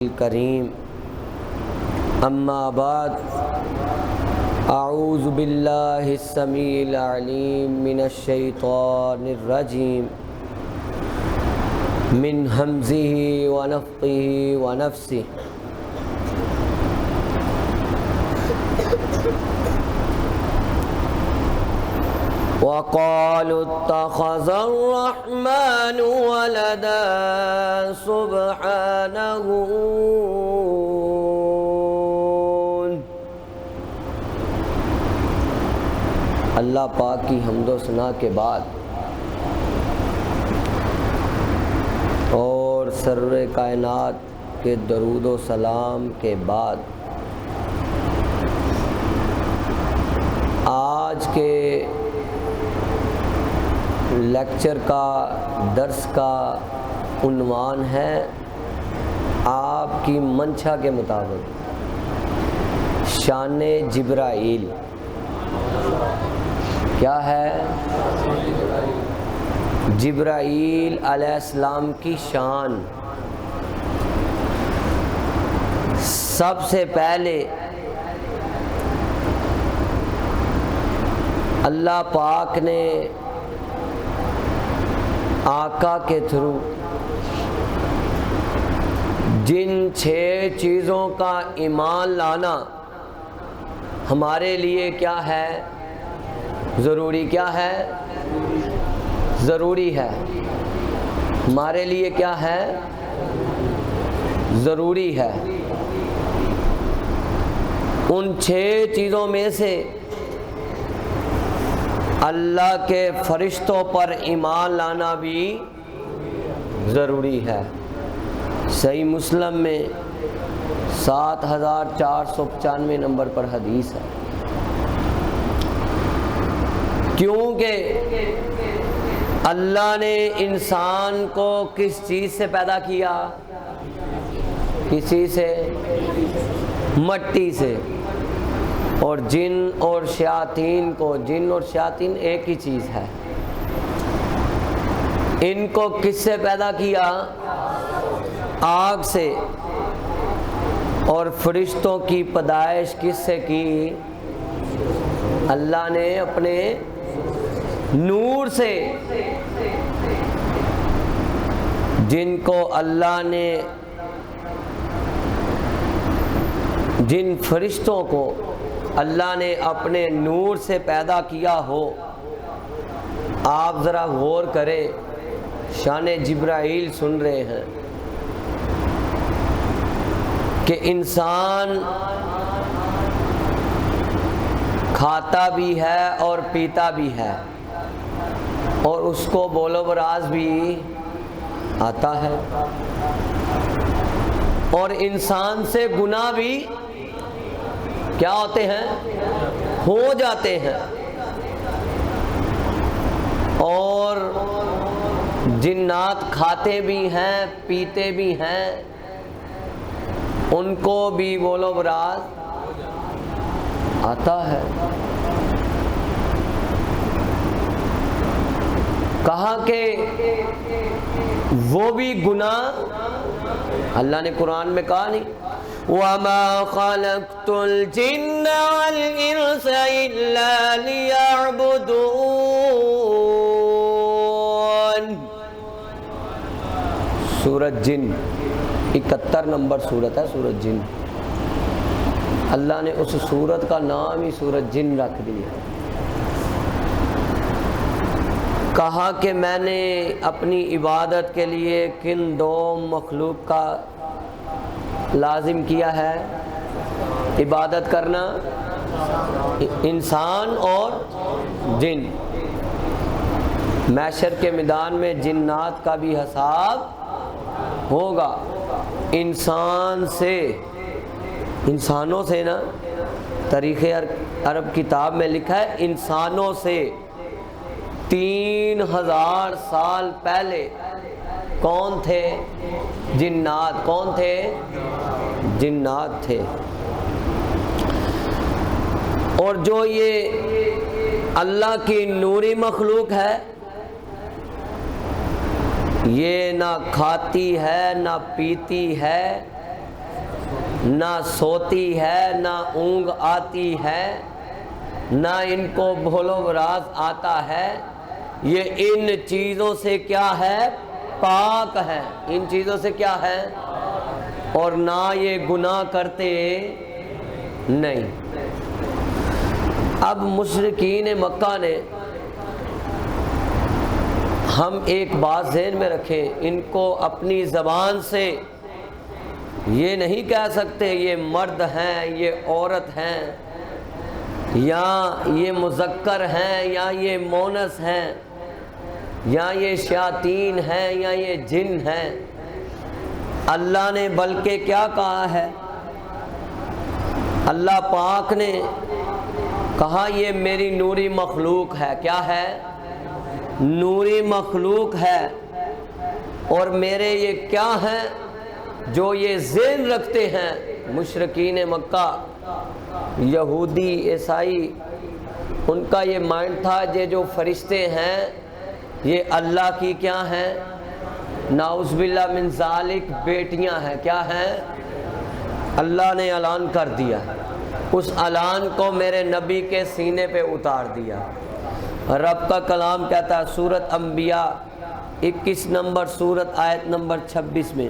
الکریم اما بعد اعوذ باللہ السمیع العلیم من الشیطان الرجیم من ہمزہ ونفخہ ونفثہ وقالوا اتخذ الرحمن ولدا سبحانه اللہ پاک کی حمد و ثنا کے بعد اور سرور کائنات کے درود و سلام کے بعد آج کے لیکچر کا درس کا عنوان ہے آپ کی منشا کے مطابق شان جبرائیل کیا ہے؟ جبرائیل علیہ السلام کی شان۔ سب سے پہلے اللہ پاک نے آقا کے تھرو جن 6 چیزوں کا ایمان لانا ہمارے لیے کیا ہے؟ ضروری کیا ہے؟ ضروری ہے۔ ہمارے لیے کیا ہے؟ ضروری ہے۔ ان 6 چیزوں میں سے اللہ کے فرشتوں پر ایمان لانا بھی ضروری ہے۔ صحیح مسلم میں 7495 نمبر پر حدیث ہے، کیونکہ اللہ نے انسان کو کس چیز سے پیدا کیا؟ کسی سے؟ مٹی سے۔ اور جن اور شیاطین کو، جن اور شیاطین ایک ہی چیز ہے، ان کو کس سے پیدا کیا؟ آگ سے۔ اور فرشتوں کی پیدائش کس سے کی؟ اللہ نے اپنے نور سے۔ جن کو اللہ نے، جن فرشتوں کو اللہ نے اپنے نور سے پیدا کیا ہو، آپ ذرا غور کریں، شان جبرائیل سن رہے ہیں کہ انسان کھاتا بھی ہے اور پیتا بھی ہے، اور اس کو بول و براز بھی آتا ہے، اور انسان سے گناہ بھی کیا ہوتے ہیں؟ ہو جاتے ہیں۔ اور جنات کھاتے بھی ہیں، پیتے بھی ہیں، ان کو بھی بول و براز آتا ہے۔ کہا کہ وہ بھی گناہ، اللہ نے قرآن میں کہا نہیں وَمَا خَلَقْتُ الْجِنَّ وَالْإِنسَ إِلَّا لِيَعْبُدُونَ۔ سورۃ جن 71 نمبر سورت ہے، سورۃ جن۔ اللہ نے اس سورت کا نام ہی سورۃ جن رکھ دیا۔ کہا کہ میں نے اپنی عبادت کے لیے کن 2 مخلوق کا لازم کیا ہے عبادت کرنا؟ انسان اور جن۔ محشر کے میدان میں جنات کا بھی حساب ہوگا۔ انسان سے، انسانوں سے نا، تاریخ عرب کتاب میں لکھا ہے انسانوں سے 3000 سال پہلے کون تھے؟ جنات۔ کون تھے؟ جنات تھے۔ اور جو یہ اللہ کی نوری مخلوق ہے، یہ نہ کھاتی ہے نہ پیتی ہے، نہ سوتی ہے نہ اونگ آتی ہے نہ ان کو بھولو راز آتا ہے، یہ ان چیزوں سے کیا ہے؟ پاک ہے۔ ان چیزوں سے کیا ہے؟ اور نہ یہ گناہ کرتے نہیں۔ اب مشرکین مکہ نے، ہم ایک بات ذہن میں رکھیں، ان کو اپنی زبان سے یہ نہیں کہہ سکتے یہ مرد ہیں، یہ عورت ہیں، یا یہ مذکر ہیں، یا یہ مونس ہیں، یا یہ شیاطین ہیں، یا یہ جن ہیں۔ اللہ نے بلکہ کیا کہا ہے؟ اللہ پاک نے کہا یہ میری نوری مخلوق ہے۔ کیا ہے؟ نوری مخلوق ہے۔ اور میرے یہ کیا ہیں جو یہ ذہن رکھتے ہیں مشرکین مکہ، یہودی، عیسائی، ان کا یہ مائنڈ تھا یہ جو فرشتے ہیں یہ اللہ کی کیا ہیں؟ نعوذ باللہ من ذالک بیٹیاں ہیں۔ کیا ہیں؟ اللہ نے اعلان کر دیا، اس اعلان کو میرے نبی کے سینے پہ اتار دیا۔ رب کا کلام کہتا ہے سورۃ انبیاء 21 نمبر سورت آیت نمبر 26 میں،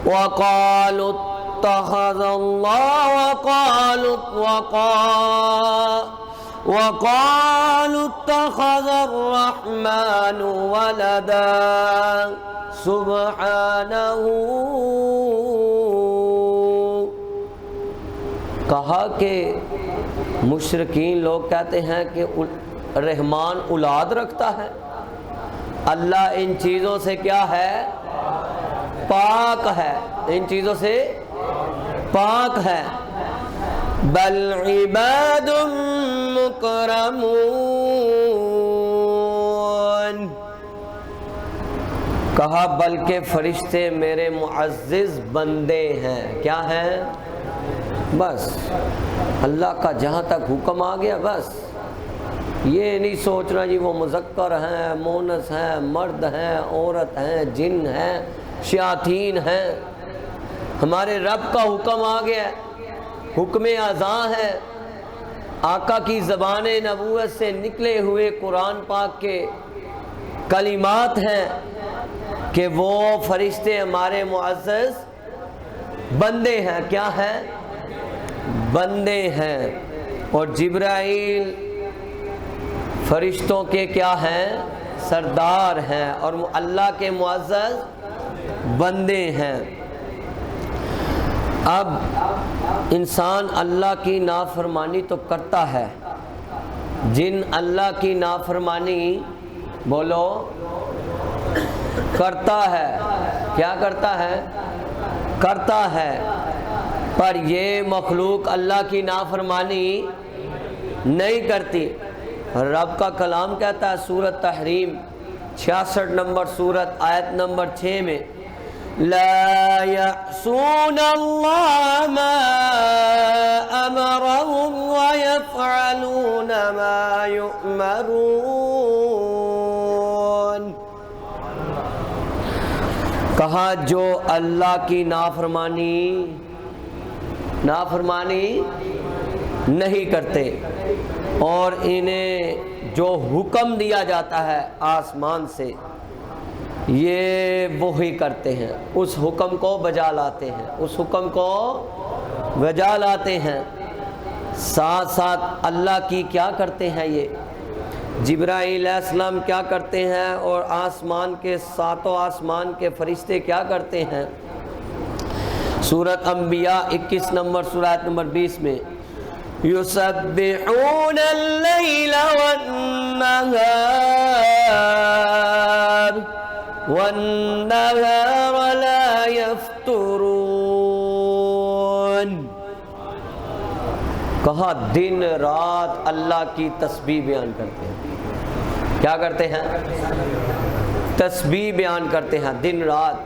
وَقَالُوا اتَّخَذَ اللَّهُ وَقَالُوا اتَّخَذَ الرَّحْمَنُ وَلَدًا سُبْحَانَهُ۔ کہا کہ مشرکین لوگ کہتے ہیں کہ رحمان اولاد رکھتا ہے۔ اللہ ان چیزوں سے کیا ہے؟ پاک ہے۔ ان چیزوں سے پاک ہے۔ بل عباد مکرمون، کہا بلکہ فرشتے میرے معزز بندے ہیں۔ کیا ہیں؟ بس اللہ کا جہاں تک حکم آ گیا، بس یہ نہیں سوچنا جی وہ مذکر ہیں، مونس ہیں، مرد ہیں، عورت ہیں، جن ہیں، شیاطین ہیں۔ ہمارے رب کا حکم آ گیا، حکم اذاں ہے، آقا کی زبان نبوت سے نکلے ہوئے قرآن پاک کے کلمات ہیں کہ وہ فرشتے ہمارے معزز بندے ہیں۔ کیا ہیں؟ بندے ہیں۔ اور جبرائیل فرشتوں کے کیا ہیں؟ سردار ہیں، اور اللہ کے معزز بندے ہیں۔ اب انسان اللہ کی نافرمانی تو کرتا ہے، جن اللہ کی نافرمانی بولو کرتا ہے۔ کیا کرتا ہے؟ کرتا ہے، پر یہ مخلوق اللہ کی نافرمانی نہیں کرتی۔ رب کا کلام کہتا ہے سورۃ تحریم 66 نمبر سورت آیت نمبر 6 میں، لا يعصون اللہ ما امرهم ويفعلون ما يؤمرون۔ کہا جو اللہ کی نافرمانی نہیں کرتے اور انہیں جو حکم دیا جاتا ہے آسمان سے یہ وہی کرتے ہیں، اس حکم کو بجا لاتے ہیں، اس حکم کو بجا لاتے ہیں۔ ساتھ ساتھ اللہ کی کیا کرتے ہیں؟ یہ جبرائیل علیہ السلام کیا کرتے ہیں، اور آسمان کے ساتوں آسمان کے فرشتے کیا کرتے ہیں؟ سورۃ انبیاء 21 نمبر سورت نمبر 20 میں، یسبحون اللیل والنہار لا یفترون۔ کہا دن رات اللہ کی تسبیح بیان کرتے ہیں۔ کیا کرتے ہیں؟ تسبیح بیان کرتے ہیں دن رات۔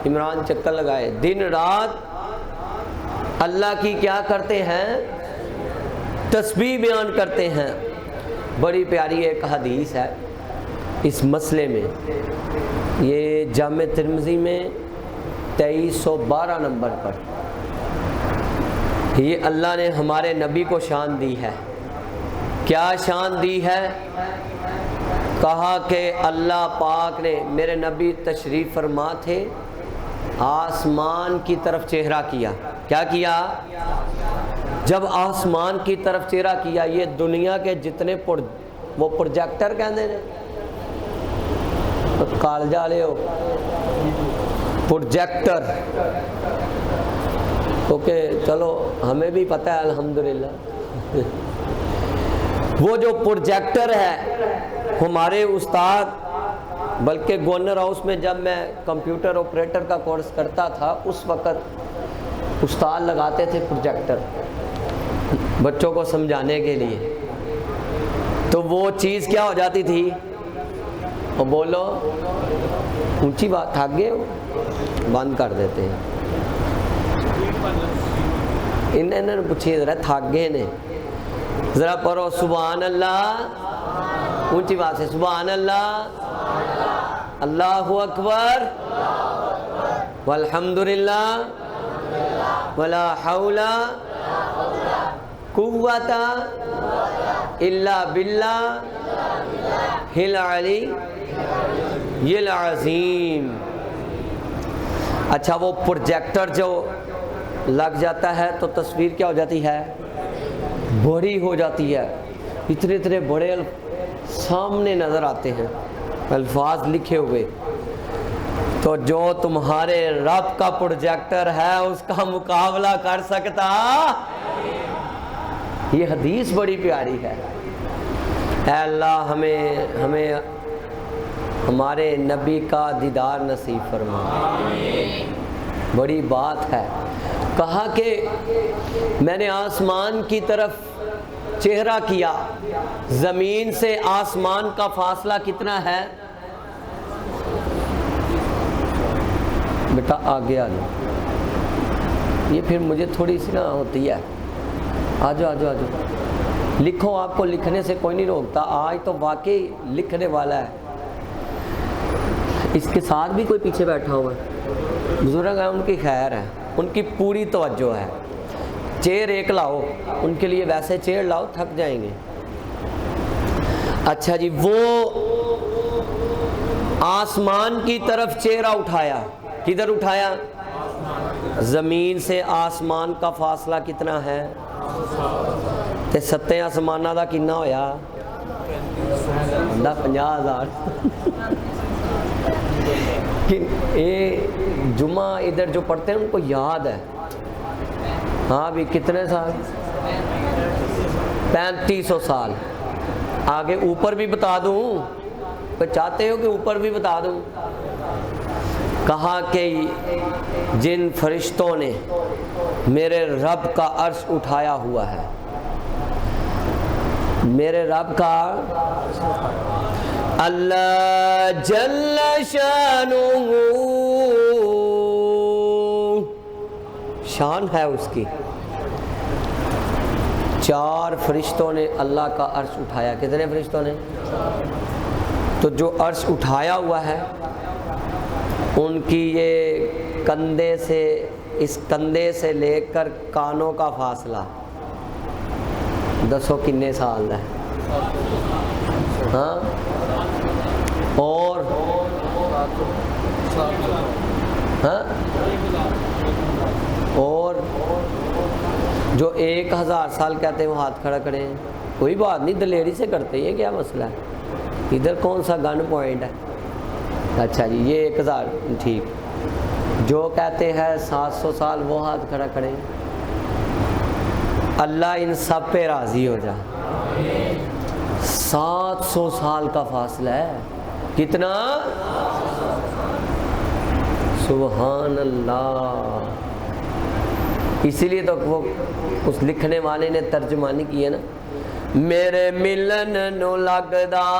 عمران چکر لگائے، دن رات اللہ کی کیا کرتے ہیں؟ تسبیح بیان کرتے ہیں۔ بڑی پیاری ایک حدیث ہے اس مسئلے میں، یہ جامع ترمذی میں 2312 نمبر پر یہ اللہ نے ہمارے نبی کو شان دی ہے. کیا شان دی ہے؟ کہا کہ اللہ پاک نے، میرے نبی تشریف فرما تھے، آسمان کی طرف چہرہ کیا. کیا کیا؟ جب آسمان کی طرف چہرہ کیا، یہ دنیا کے جتنے وہ پروجیکٹر کہندے نے کالج والے ہو، پروجیکٹر، اوکے چلو ہمیں بھی پتہ ہے الحمدللہ. وہ جو پروجیکٹر ہے ہمارے استاد، بلکہ گورنر ہاؤس میں جب میں کمپیوٹر آپریٹر کا کورس کرتا تھا اس وقت استاد لگاتے تھے پروجیکٹر بچوں کو سمجھانے کے لیے. تو وہ چیز کیا ہو جاتی تھی؟ اور بولو اونچی بات، تھک گئے ہو، بند کر دیتے ہیں. انہوں نے پوچھے ذرا تھک گئے نے، ذرا پڑھو سبحان اللہ، اونچی بات سے سبحان اللہ، اللہ اکبر، والحمدللہ، ولا حول قوت الا باللہ العلی العظیم. اچھا، وہ پروجیکٹر جو لگ جاتا ہے تو تصویر کیا ہو جاتی ہے؟ بڑی ہو جاتی ہے. اتنے اتنے بڑے سامنے نظر آتے ہیں الفاظ لکھے ہوئے. تو جو تمہارے رب کا پروجیکٹر ہے اس کا مقابلہ کر سکتا؟ یہ حدیث بڑی پیاری ہے. اے اللہ ہمیں ہمارے نبی کا دیدار نصیب فرما. بڑی بات ہے. کہا کہ میں نے آسمان کی طرف چہرہ کیا، زمین سے آسمان کا فاصلہ کتنا ہے؟ بیٹا آگے آ جاؤ، یہ پھر مجھے تھوڑی سی نہ ہوتی ہے. آ جاؤ آ جاؤ آ جاؤ، لکھو. آپ کو لکھنے سے کوئی نہیں روکتا. آج تو واقعی لکھنے والا ہے. اس کے ساتھ بھی کوئی پیچھے بیٹھا ہوا ہے، بزرگ ہیں، ان کی خیر ہے، ان کی پوری توجہ ہے. چیئر ایک لاؤ ان کے لیے، ویسے چیئر لاؤ، تھک جائیں گے. اچھا جی، وہ آسمان کی طرف چہرہ اٹھایا. کدھر اٹھایا؟ زمین سے آسمان کا فاصلہ کتنا ہے؟ تے ستے آسمانہ دا کنا ہویا؟ 50,000. یہ جمعہ ادھر جو پڑھتے ہیں ان کو یاد ہے. ہاں بھی کتنے سال؟ 3500 سال. آگے اوپر بھی بتا دوں، تو چاہتے ہو کہ اوپر بھی بتا دوں؟ کہا کہ جن فرشتوں نے میرے رب کا عرش اٹھایا ہوا ہے، میرے رب کا اللہ جل شانہ، شان ہے اس کی، 4 فرشتوں نے اللہ کا عرش اٹھایا. کتنے فرشتوں نے؟ تو جو عرش اٹھایا ہوا ہے ان کی یہ کندھے سے، اس کندھے سے لے کر کانوں کا فاصلہ دسو کنے سال ہے؟ ہاں، اور ہاں، اور جو 1000 سال کہتے ہیں وہ ہاتھ کھڑا کریں. کوئی بات نہیں، دلیری سے کرتے. یہ کیا مسئلہ ہے؟ ادھر کون سا گن پوائنٹ ہے؟ اچھا جی، یہ 1000 ٹھیک. جو کہتے ہیں 700 سال وہ ہاتھ کھڑا کریں. اللہ ان سب پہ راضی ہو جا. 700 سال کا فاصلہ ہے. کتنا؟ سبحان اللہ. اسی لیے تو وہ اس لکھنے والے نے ترجمانی کی ہے نا، میرے ملن نو لگدا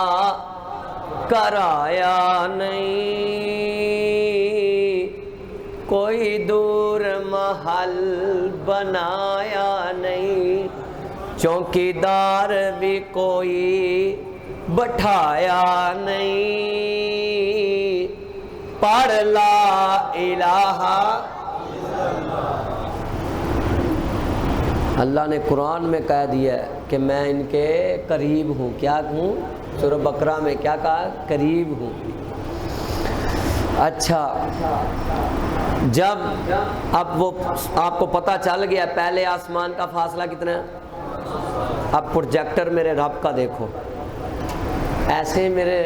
کرایا نہیں، کوئی دور محل بنایا نہیں، چوکیدار بھی کوئی بٹھایا نہیں، پڑھ لا الہ اللہ نے قرآن میں کہہ دیا ہے کہ میں ان کے قریب ہوں. کیا ہوں؟ سورہ بقرہ میں کیا کہا؟ قریب ہوں. اچھا، جب اب وہ آپ کو پتہ چل گیا پہلے آسمان کا فاصلہ کتنا ہے، اب پروجیکٹر میرے رب کا دیکھو. ایسے میرے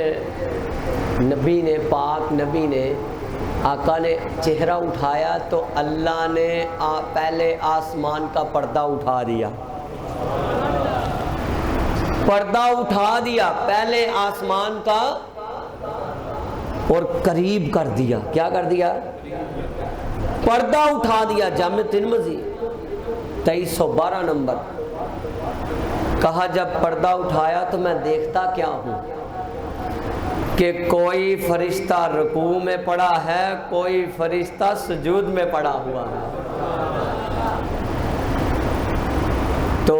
نبی نے، پاک نبی نے، آقا نے چہرہ اٹھایا تو اللہ نے پہلے آسمان کا پردہ اٹھا دیا. پردہ اٹھا دیا پہلے آسمان کا اور قریب کر دیا. کیا کر دیا؟ پردہ اٹھا دیا. جامع ترمذی 2312 نمبر. کہا جب پردہ اٹھایا تو میں دیکھتا کیا ہوں کہ کوئی فرشتہ رکوع میں پڑا ہے، کوئی فرشتہ سجود میں پڑا ہوا ہے. تو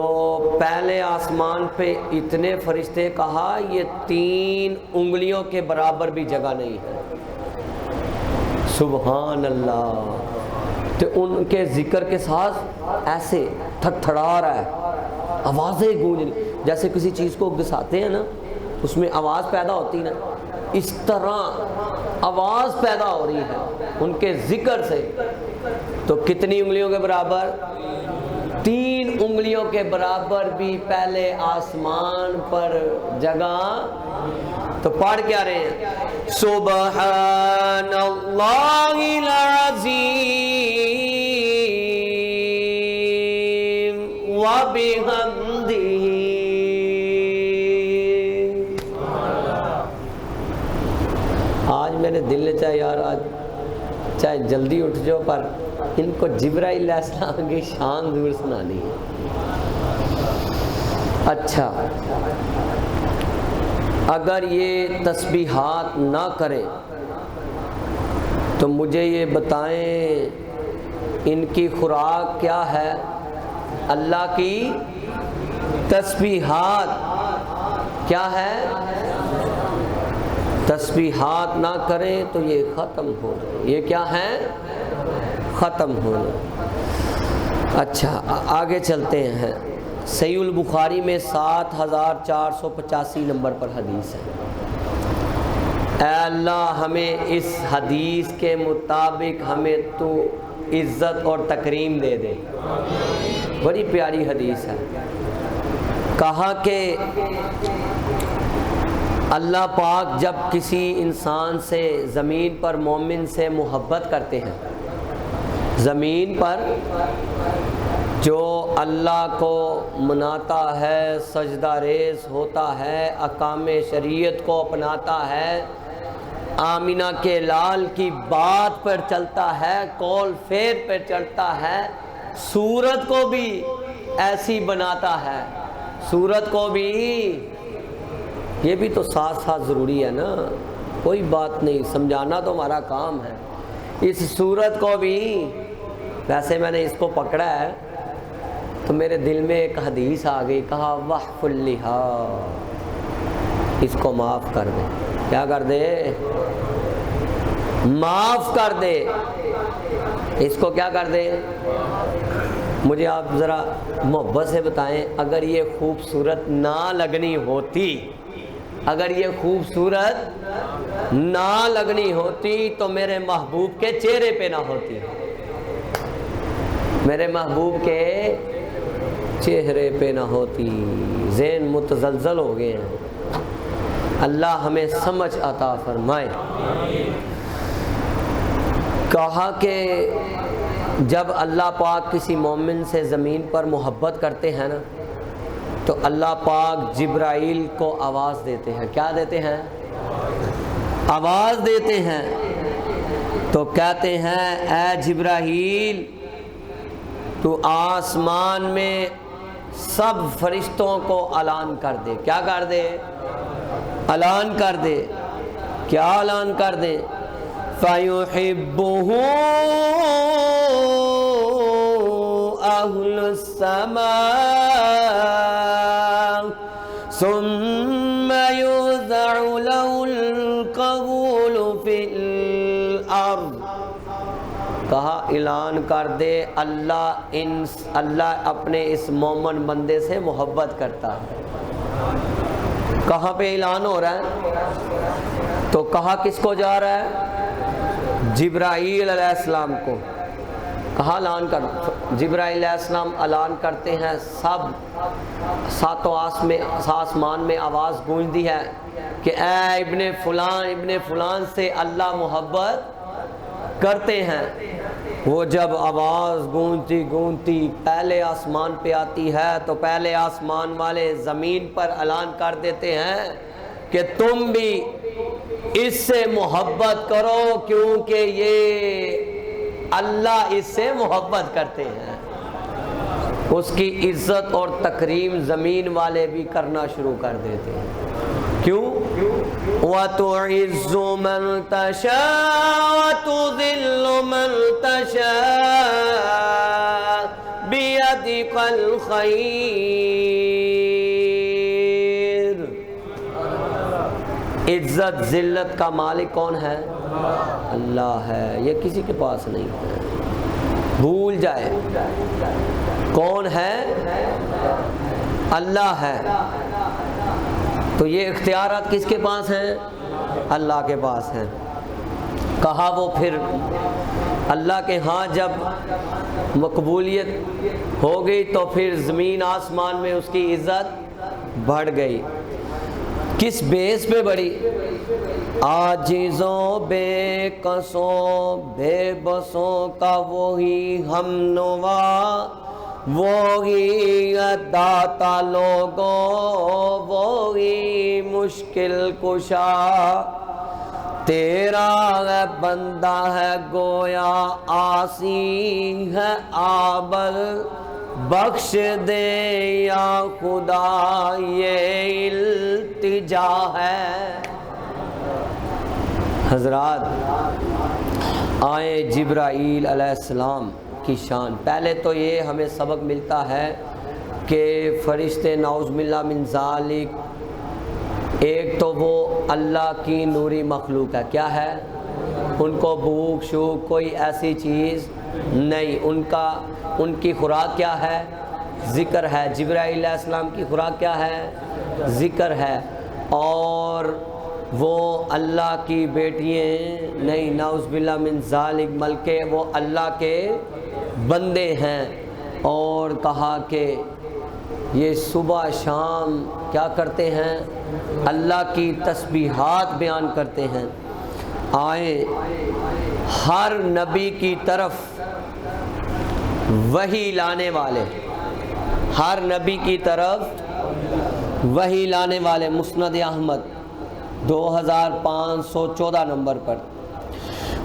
پہلے آسمان پہ اتنے فرشتے، کہا یہ 3 انگلیوں کے برابر بھی جگہ نہیں ہے. سبحان اللہ. تو ان کے ذکر کے ساتھ ایسے تھڑا رہا ہے، آوازیں گونج، جیسے کسی چیز کو گھساتے ہیں نا اس میں آواز پیدا ہوتی نا، اس طرح آواز پیدا ہو رہی ہے ان کے ذکر سے. تو کتنی انگلیوں کے برابر؟ 3 انگلیوں کے برابر بھی پہلے آسمان پر جگہ. تو پڑھ کیا رہے ہیں؟ سبحان اللہ العظیم وبحمدہ. آج میرے دل نے چاہے یار آج چاہے جلدی اٹھ جاؤ، پر ان کو جبرائیل علیہ السلام کی شان ضرور سنانی ہے. اچھا، اگر یہ تسبیحات نہ کریں تو مجھے یہ بتائیں ان کی خوراک کیا ہے؟ اللہ کی تسبیحات کیا ہے؟ تسبیحات نہ کریں تو یہ ختم ہو جائے. یہ کیا ہے؟ ختم ہو جائے. اچھا آگے چلتے ہیں. صحیح البخاری میں 7485 نمبر پر حدیث ہے. اے اللہ ہمیں اس حدیث کے مطابق ہمیں تو عزت اور تکریم دے دے. بڑی پیاری حدیث ہے. کہا کہ اللہ پاک جب کسی انسان سے، زمین پر مومن سے محبت کرتے ہیں، زمین پر جو اللہ کو مناتا ہے، سجدہ ریز ہوتا ہے، احکام شریعت کو اپناتا ہے، آمینہ کے لال کی بات پر چلتا ہے، قول فعل پر چلتا ہے، صورت کو بھی ایسی بناتا ہے، صورت کو بھی. یہ بھی تو ساتھ ساتھ ضروری ہے نا، کوئی بات نہیں، سمجھانا تو ہمارا کام ہے. اس صورت کو بھی، ویسے میں نے اس کو پکڑا ہے تو میرے دل میں ایک حدیث آ گئی. کہا وحف اللحا، اس کو معاف کر دے. کیا کر دے؟ معاف کر دے. اس کو کیا کر دے؟ مجھے آپ ذرا محبت سے بتائیں، اگر یہ خوبصورت نہ لگنی ہوتی، اگر یہ خوبصورت نہ لگنی ہوتی تو میرے محبوب کے چہرے پہ نہ ہوتی، میرے محبوب کے چہرے پہ نہ ہوتی. ذہن متزلزل ہو گئے ہیں. اللہ ہمیں سمجھ عطا فرمائے. کہا کہ جب اللہ پاک کسی مومن سے زمین پر محبت کرتے ہیں نا تو اللہ پاک جبرائیل کو آواز دیتے ہیں. کیا دیتے ہیں؟ آواز دیتے ہیں. تو کہتے ہیں اے جبرائیل تو آسمان میں سب فرشتوں کو اعلان کر دے. کیا کر دے؟ اعلان کر دے. کیا اعلان کر دے؟ فَيُحِبُّهُ أَهْلُ السَّمَاءِ ثُمَّ يُوزَعُ لَهُ الْقَبُولُ فِي الْأَرْضِ. کہا اعلان کر دے اللہ اپنے اس مومن بندے سے محبت کرتا ہے۔ کہاں پہ اعلان ہو رہا ہے؟ تو کہا کس کو جا رہا ہے؟ جبرائیل علیہ السلام کو۔ کہا اعلان کر، جبرائیل علیہ السلام اعلان کرتے ہیں، سب ساتوں آسمان میں آواز گونجتی ہے کہ اے ابن فلان سے اللہ محبت کرتے ہیں۔ وہ جب آواز گونجتی پہلے آسمان پہ آتی ہے تو پہلے آسمان والے زمین پر اعلان کر دیتے ہیں کہ تم بھی اس سے محبت کرو کیونکہ یہ اللہ اس سے محبت کرتے ہیں۔ اس کی عزت اور تکریم زمین والے بھی کرنا شروع کر دیتے ہیں۔ کیوں؟ وَتُعِزُّ مَن تَشَاءُ وَتُذِلُّ مَن تَشَاءُ بِيَدِكَ الْخَيْرُ۔ عزت ذلت کا مالک کون ہے؟ اللہ ہے، یہ کسی کے پاس نہیں ہے۔ بھول جائے کون ہے؟ اللہ ہے۔ تو یہ اختیارات کس کے پاس ہیں؟ اللہ کے پاس ہیں۔ کہا وہ پھر اللہ کے ہاں جب مقبولیت ہو گئی تو پھر زمین آسمان میں اس کی عزت بڑھ گئی۔ کس بیس پہ بڑھی؟ عاجزوں بے قصوں بے بسوں کا وہی ہم نوا، وہی داتا لوگوں وہی مشکل کشا، تیرا بندہ ہے گویا آسی ہے آبل، بخش دے یا خدا یہ التجا ہے۔ حضرات آئے جبرائیل علیہ السلام کی شان۔ پہلے تو یہ ہمیں سبق ملتا ہے کہ فرشتے نعوذ باللہ من ذالک، ایک تو وہ اللہ کی نوری مخلوق ہے، کیا ہے؟ ان کو بھوک شوک کوئی ایسی چیز نہیں، ان کی خوراک کیا ہے؟ ذکر ہے۔ جبرائیل علیہ السلام کی خوراک کیا ہے؟ ذکر ہے۔ اور وہ اللہ کی بیٹیاں نہیں، نعوذ باللہ من ذالک، بلکہ وہ اللہ کے بندے ہیں۔ اور کہا کہ یہ صبح شام کیا کرتے ہیں؟ اللہ کی تسبیحات بیان کرتے ہیں۔ آئے ہر نبی کی طرف وحی لانے والے، ہر نبی کی طرف وحی لانے والے، مسند احمد 2514 نمبر پر،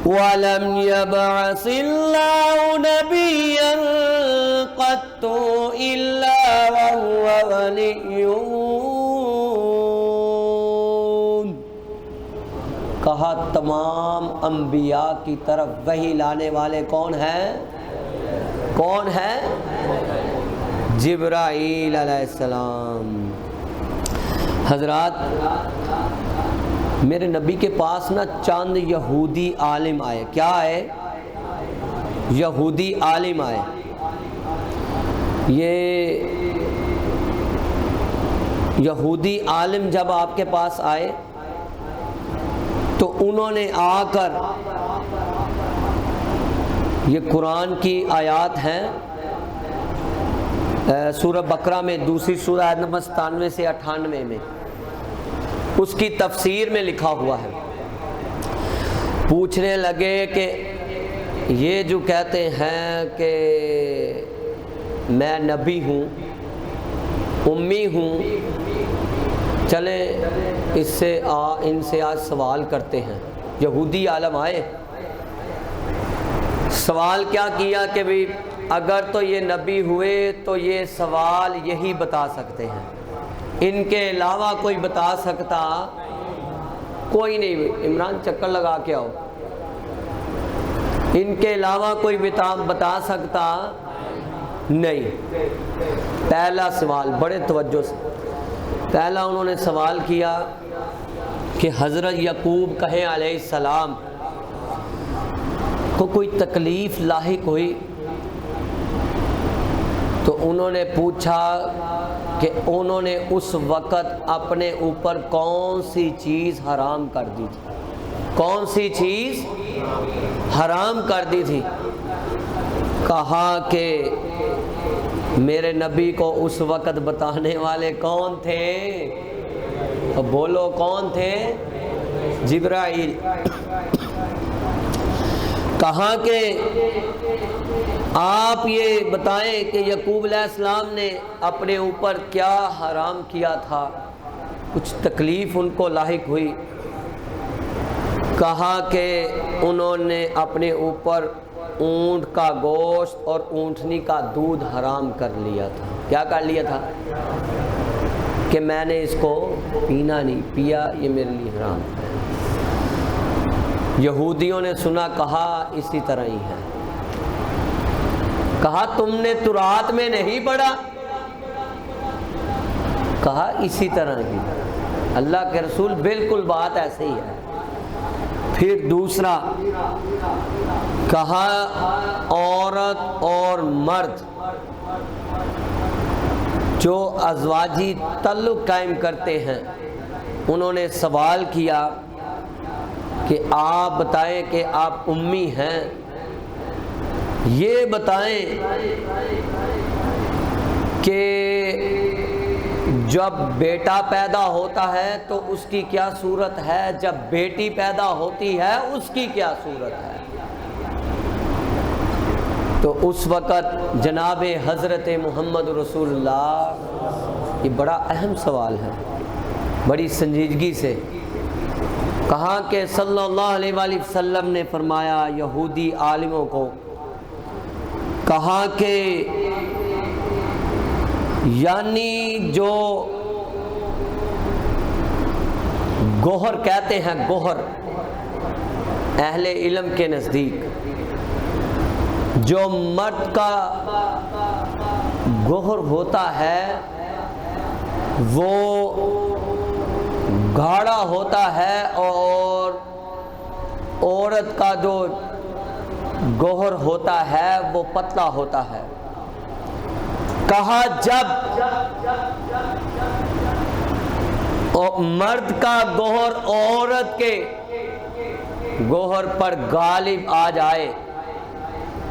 وَلَمْ يَبْعَثِ اللَّهُ نَبِيًّا قَطُّ إِلَّا وَهُوَ وَلِيٌّ۔ کہا تمام انبیاء کی طرف وحی لانے والے کون ہیں؟ کون ہے؟ جبرائیل علیہ السلام۔ حضرات میرے نبی کے پاس نا چند یہودی عالم آئے۔ کیا آئے؟ یہودی عالم آئے۔ یہ یہودی عالم جب آپ کے پاس آئے تو انہوں نے آ کر، یہ قرآن کی آیات ہیں، سورہ بقرہ میں دوسری سورہ آیت نمبر 97 سے 98 میں اس کی تفسیر میں لکھا ہوا ہے۔ پوچھنے لگے کہ یہ جو کہتے ہیں کہ میں نبی ہوں، امی ہوں، چلیں ان سے آج سوال کرتے ہیں۔ یہودی عالم آئے، سوال کیا کیا کہ بھی اگر تو یہ نبی ہوئے تو یہ سوال یہی بتا سکتے ہیں، ان کے علاوہ کوئی بتا سکتا کوئی نہیں۔ عمران چکر لگا کے آؤ۔ ان کے علاوہ کوئی بتا سکتا نہیں۔ پہلا سوال بڑے توجہ سے، پہلا انہوں نے سوال کیا کہ حضرت یعقوب کہیں علیہ السلام کو کوئی تکلیف لاحق ہوئی تو انہوں نے پوچھا کہ انہوں نے اس وقت اپنے اوپر کون سی چیز حرام کر دی تھی، کون سی چیز حرام کر دی تھی؟ کہا کہ میرے نبی کو اس وقت بتانے والے کون تھے؟ تو بولو کون تھے؟ جبرائیل۔ کہا کہ آپ یہ بتائیں کہ یعقوب علیہ السلام نے اپنے اوپر کیا حرام کیا تھا، کچھ تکلیف ان کو لاحق ہوئی؟ کہا کہ انہوں نے اپنے اوپر اونٹ کا گوشت اور اونٹنی کا دودھ حرام کر لیا تھا۔ کیا کر لیا تھا؟ کہ میں نے اس کو پینا نہیں، پیا یہ میرے لیے حرام ہے۔ یہودیوں نے سنا، کہا اسی طرح ہی ہے۔ کہا تم نے تورات میں نہیں پڑھا؟ کہا اسی طرح ہی۔ اللہ کے رسول بالکل بات ایسے ہی ہے۔ پھر دوسرا کہا عورت اور مرد جو ازواجی تعلق قائم کرتے ہیں، انہوں نے سوال کیا کہ آپ بتائیں کہ آپ امی ہیں، یہ بتائیں کہ جب بیٹا پیدا ہوتا ہے تو اس کی کیا صورت ہے، جب بیٹی پیدا ہوتی ہے اس کی کیا صورت ہے؟ تو اس وقت جناب حضرت محمد رسول اللہ، یہ بڑا اہم سوال ہے، بڑی سنجیدگی سے کہا کہ صلی اللہ علیہ وآلہ وسلم نے فرمایا یہودی عالموں کو، کہا کہ یعنی جو گوہر کہتے ہیں، گوہر اہل علم کے نزدیک جو مرد کا گوہر ہوتا ہے وہ گاڑھا ہوتا ہے اور عورت کا جو گوہر ہوتا ہے وہ پتلا ہوتا ہے۔ کہا جب مرد کا گوہر عورت کے گوہر پر غالب آ جائے،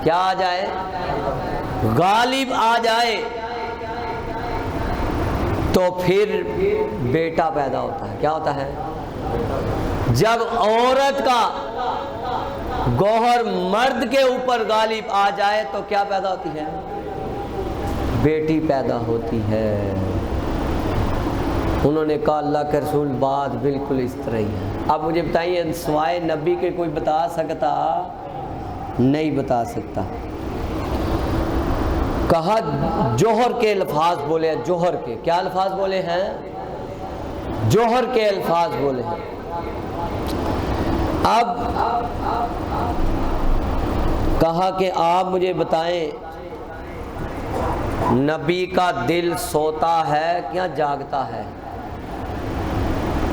کیا آ جائے؟ غالب آ جائے، تو پھر بیٹا پیدا ہوتا ہے۔ کیا ہوتا ہے؟ جب عورت کا گوہر مرد کے اوپر غالب آ جائے تو کیا پیدا ہوتی ہے؟ بیٹی پیدا ہوتی ہے۔ انہوں نے کہا اللہ کے رسول بات بالکل اس طرح ہی ہے۔ اب مجھے بتائیے سوائے نبی کے کوئی بتا سکتا؟ نہیں بتا سکتا۔ کہا جوہر کے الفاظ بولے ہیں، جوہر کے کیا الفاظ بولے ہیں؟ جوہر کے الفاظ بولے ہیں۔ اب کہا کہ آپ مجھے بتائیں نبی کا دل سوتا ہے یا جاگتا ہے؟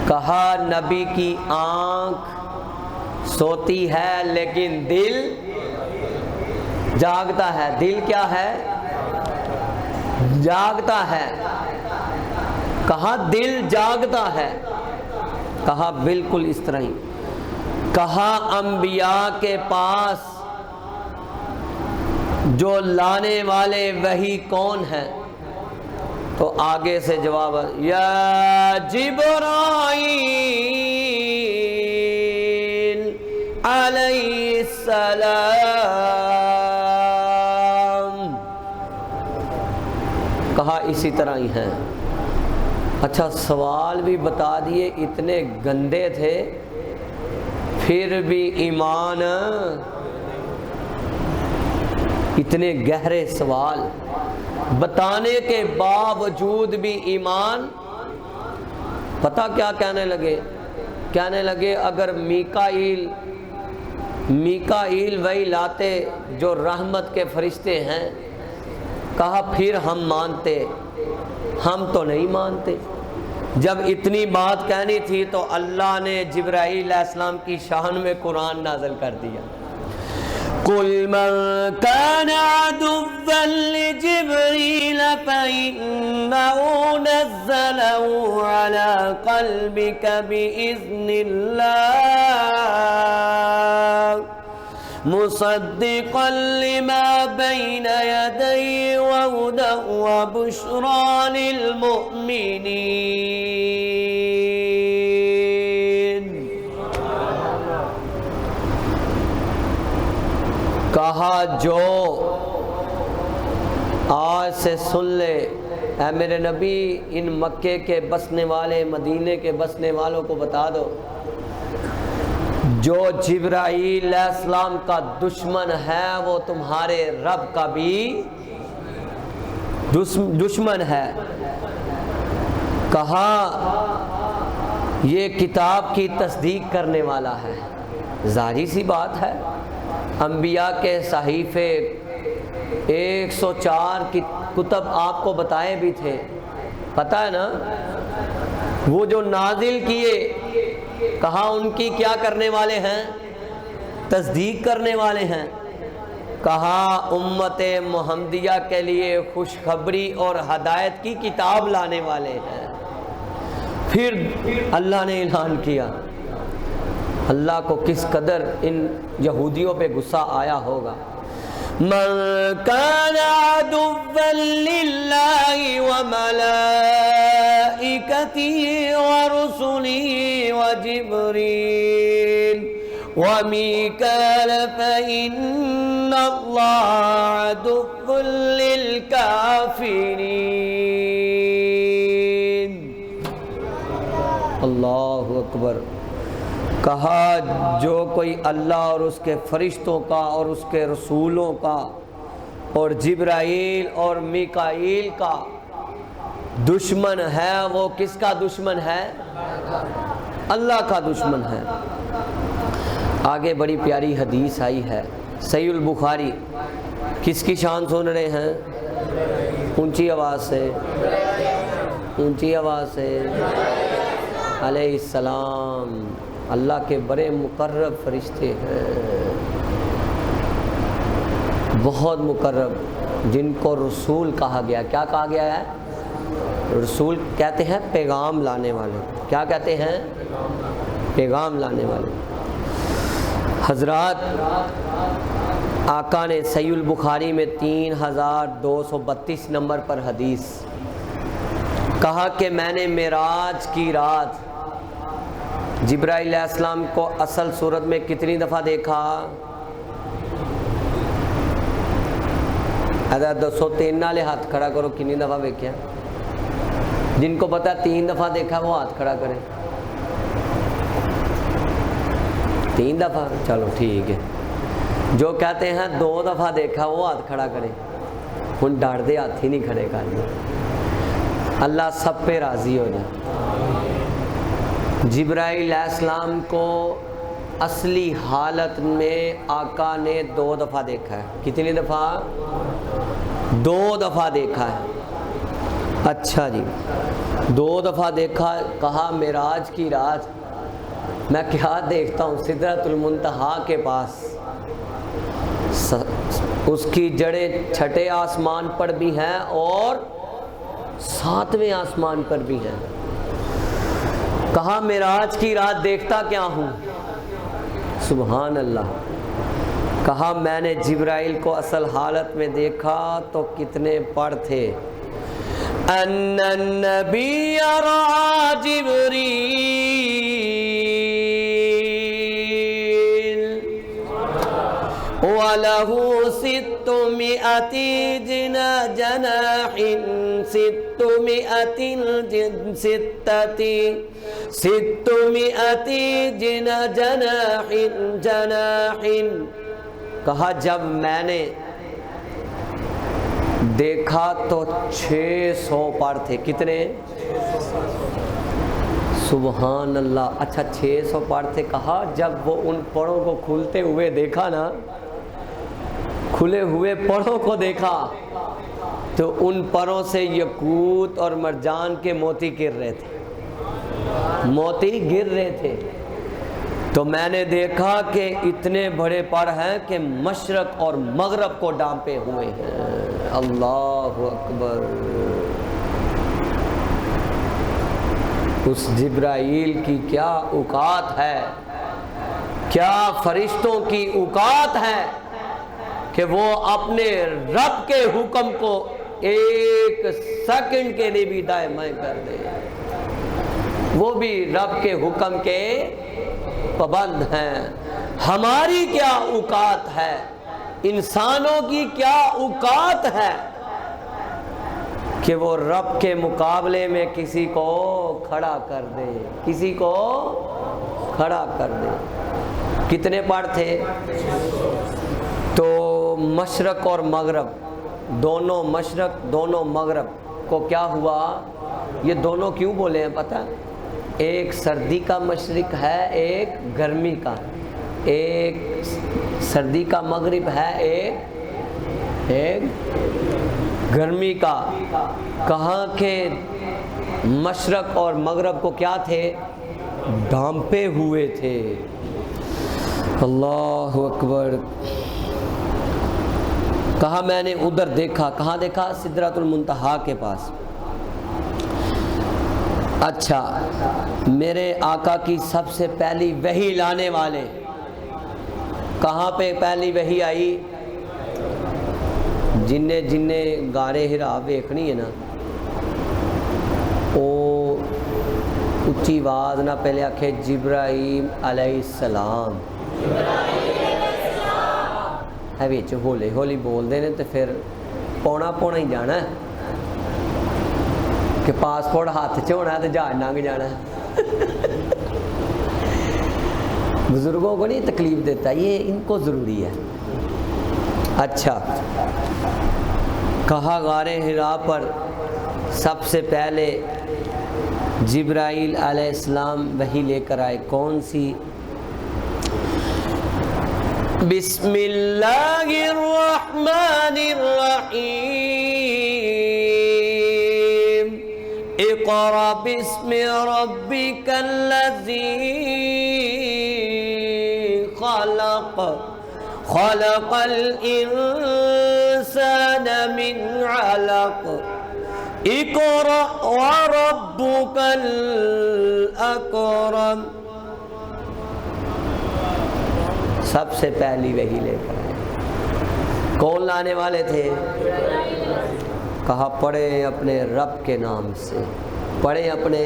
کہا نبی کی آنکھ سوتی ہے لیکن دل جاگتا ہے۔ دل کیا ہے؟ جاگتا ہے۔ کہا دل جاگتا ہے؟ کہا بالکل اس طرح ہی۔ کہا انبیاء کے پاس جو لانے والے وحی کون ہیں؟ تو آگے سے جواب یا جبرائیل علیہ السلام۔ کہا اسی طرح ہی ہیں۔ اچھا سوال بھی بتا دیے، اتنے گندے تھے پھر بھی ایمان، اتنے گہرے سوال بتانے کے باوجود بھی ایمان۔ پتہ کیا کہنے لگے؟ کہنے لگے اگر میکائیل وہی لاتے جو رحمت کے فرشتے ہیں، کہا پھر ہم مانتے، ہم تو نہیں مانتے۔ جب اتنی بات کہنی تھی تو اللہ نے جبرائیل علیہ السلام کی شان میں قرآن نازل کر دیا۔ قل من كان عدوا لجبريل فإنه نزله على قلبك بإذن الله مصدقا لما بين يديه وهدى وبشرى للمؤمنين. کہا جو آج سے سن لے اے میرے نبی، ان مکے کے بسنے والے، مدینے کے بسنے والوں کو بتا دو، جو جبرائیل علیہ السلام کا دشمن ہے وہ تمہارے رب کا بھی دشمن ہے. کہا یہ کتاب کی تصدیق کرنے والا ہے. ظاہری سی بات ہے، انبیاء کے صحیفے 104 کی کتب آپ کو بتائے بھی تھے، پتہ ہے نا، وہ جو نازل کیے کہا ان کی کیا کرنے والے ہیں؟ تصدیق کرنے والے ہیں. کہا امت محمدیہ کے لیے خوشخبری اور ہدایت کی کتاب لانے والے ہیں. پھر اللہ نے اعلان کیا. اللہ کو کس قدر ان یہودیوں پہ غصہ آیا ہوگا. من كان عدوا لله وملائكته ورسله وجبريل وميكال فإن الله عدو للكافرين. اللہ اکبر. کہا جو کوئی اللہ اور اس کے فرشتوں کا اور اس کے رسولوں کا اور جبرائیل اور میکائیل کا دشمن ہے، وہ کس کا دشمن ہے؟ اللہ کا دشمن ہے. آگے بڑی پیاری حدیث آئی ہے صحیح البخاری. کس کی شان سن رہے ہیں؟ اونچی آواز سے، اونچی آواز سے. علیہ السلام اللہ کے بڑے مقرب فرشتے ہیں، بہت مقرب، جن کو رسول کہا گیا. کیا کہا گیا ہے؟ رسول کہتے ہیں پیغام لانے والے. کیا کہتے ہیں؟ پیغام لانے والے. حضرات، آقا نے صحیح البخاری میں 3232 نمبر پر حدیث کہا کہ میں نے معراج کی رات جبرائیل علیہ السلام کو اصل صورت میں کتنی دفعہ دیکھا؟ 203 والے ہاتھ کھڑا کرو. کتنی دفعہ دیکھا؟ جن کو پتا 3 دفعہ دیکھا وہ ہاتھ کھڑا کریں. 3 دفعہ؟ چلو ٹھیک ہے. جو کہتے ہیں 2 دفعہ دیکھا وہ ہاتھ کھڑا کریں. ان ڈاڑ دے ہاتھ ہی نہیں کھڑے کرنے. اللہ سب پہ راضی ہو جائے. جبرائیل علیہ السلام کو اصلی حالت میں آقا نے 2 دفعہ دیکھا ہے. کتنی دفعہ؟ 2 دفعہ دیکھا ہے. اچھا جی، 2 دفعہ دیکھا. کہا معراج کی رات میں کیا دیکھتا ہوں؟ سدرۃ المنتہا کے پاس، اس کی جڑیں 6 آسمان پر بھی ہیں اور 7ویں آسمان پر بھی ہیں. کہا معراج کی رات دیکھتا کیا ہوں؟ سبحان اللہ. کہا میں نے جبرائیل کو اصل حالت میں دیکھا تو کتنے پڑھ تھے. ان النبی رأى جبریل وله 600 جناح 600 جناح. کہا جب میں نے دیکھا تو 600 پر تھے. کتنے؟ سبحان اللہ. اچھا 600 پر تھے. کہا جب وہ ان پروں کو کھلتے ہوئے دیکھا نا، کھلے ہوئے پروں کو دیکھا تو ان پروں سے یاقوت اور مرجان کے موتی گر رہے تھے. موتی گر رہے تھے. تو میں نے دیکھا کہ اتنے بڑے پر ہیں کہ مشرق اور مغرب کو ڈانپے ہوئے ہیں۔ اللہ اکبر۔ اس جبرائیل کی کیا اوقات ہے، کیا فرشتوں کی اوقات ہے کہ وہ اپنے رب کے حکم کو ایک سیکنڈ کے لیے بھی دائیں بائیں کر دے، وہ بھی رب کے حکم کے پابند ہیں۔ ہماری کیا اوقات ہے، انسانوں کی کیا اوقات ہے کہ وہ رب کے مقابلے میں کسی کو کھڑا کر دے، کسی کو کھڑا کر دے۔ کتنے پار تھے؟ تو مشرق اور مغرب دونوں، مشرق دونوں مغرب کو کیا ہوا؟ یہ دونوں کیوں بولے ہیں پتہ؟ ایک سردی کا مشرق ہے، ایک گرمی کا، ایک سردی کا مغرب ہے، ایک گرمی کا۔ کہاں کہ مشرق اور مغرب کو کیا تھے؟ ڈھانپے ہوئے تھے۔ اللہ اکبر۔ کہا میں نے ادھر دیکھا، کہاں دیکھا؟ سدرۃ المنتہا کے پاس۔ اچھا، میرے آقا کی سب سے پہلی وحی لانے والے کہاں پہ پہلی وحی آئی؟ جننے غارِ حرا ویکھنی ہے نا، وہ اچھی آواز نہ پہلے آکھے جبرائیل علیہ السلام، ہے وچ ہولی ہولی بول دے نے تے پھر پونا ہی جانا ہے کہ پاسپورٹ ہاتھ چ ہونا ہے تو جہاز لنگ جانا ہے۔ بزرگوں کو نہیں تکلیف دیتا، یہ ان کو ضروری ہے۔ اچھا، کہا غار حرا پر سب سے پہلے جبرائیل علیہ السلام وحی لے کر آئے، کون سی؟ بسم اللہ الرحمن الرحیم، اقرأ باسم ربک الذی خلق، خلق الانسان من علق، اقرأ وربک الاکرم۔ سب سے پہلی وحی لے کر آئے۔ کون لانے والے تھے؟ کہا پڑھے اپنے رب کے نام سے، پڑھے اپنے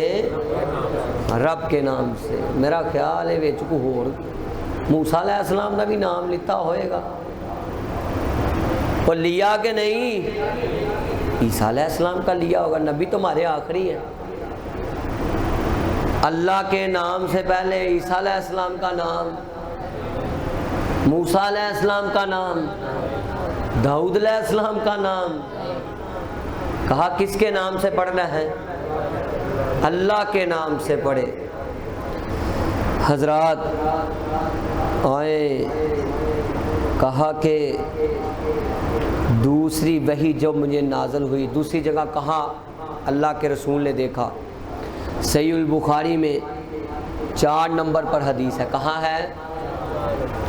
رب کے نام سے۔ میرا خیال ہے وچ کو ہور موسیٰ علیہ السلام کا بھی نام لیتا ہوئے گا، وہ لیا کہ نہیں؟ عیسیٰ علیہ السلام کا لیا ہوگا، نبی تمہارے آخری ہیں۔ اللہ کے نام سے پہلے عیسیٰ علیہ السلام کا نام، موسیٰ علیہ السلام کا نام، داؤد علیہ السلام کا نام۔ کہا کس کے نام سے پڑھنا ہے؟ اللہ کے نام سے پڑھے۔ حضرات آئے، کہا کہ دوسری وحی جو مجھے نازل ہوئی، دوسری جگہ کہاں اللہ کے رسول نے دیکھا؟ صحیح البخاری میں 4 نمبر پر حدیث ہے۔ کہاں ہے؟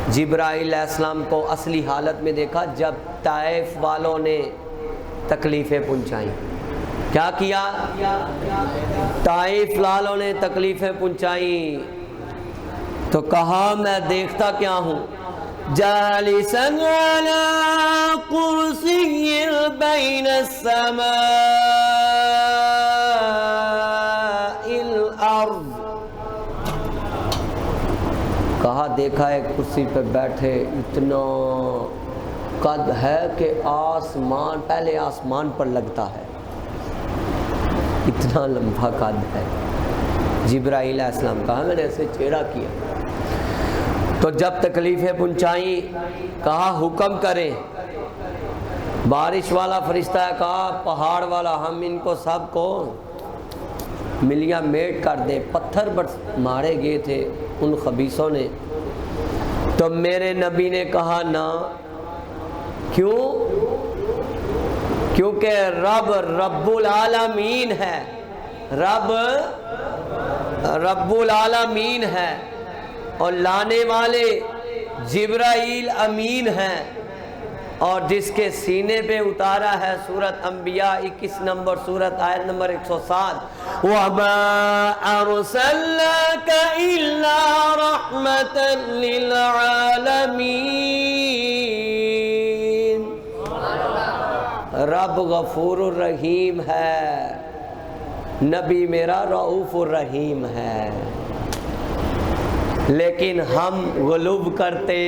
جبرائیل علیہ السلام کو اصلی حالت میں دیکھا جب طائف والوں نے تکلیفیں پہنچائیں۔ کیا کیا؟ طائف والوں نے تکلیفیں پہنچائیں تو کہا میں دیکھتا کیا ہوں؟ جالسا علی کرسی بین السماء الارض، کہا دیکھا ایک کرسی پہ بیٹھے، اتنا قد ہے کہ آسمان پہلے آسمان پر لگتا ہے، اتنا لمبا قد ہے۔ جبرائیل علیہ السلام کہا میں نے ایسے چہرہ کیا تو جب تکلیفیں پہنچائیں کہا حکم کریں، بارش والا فرشتہ ہے، کہا پہاڑ والا ہم ان کو سب کو ملیاں میٹ کر دیں۔ پتھر پر مارے گئے تھے ان خبیثوں نے، تو میرے نبی نے کہا نہ، کیوں؟ کیونکہ رب رب العالمین ہے، رب رب العالمین ہے، اور لانے والے جبرائیل امین ہیں، اور جس کے سینے پہ اتارا ہے سورۃ انبیاء 21 نمبر سورۃ آیت نمبر 107، وَمَا أَرْسَلْنَاكَ إِلَّا رَحْمَةً لِّلْعَالَمِينَ۔ رب غفور الرحیم ہے، نبی میرا رؤوف الرحیم ہے، لیکن ہم غلو کرتے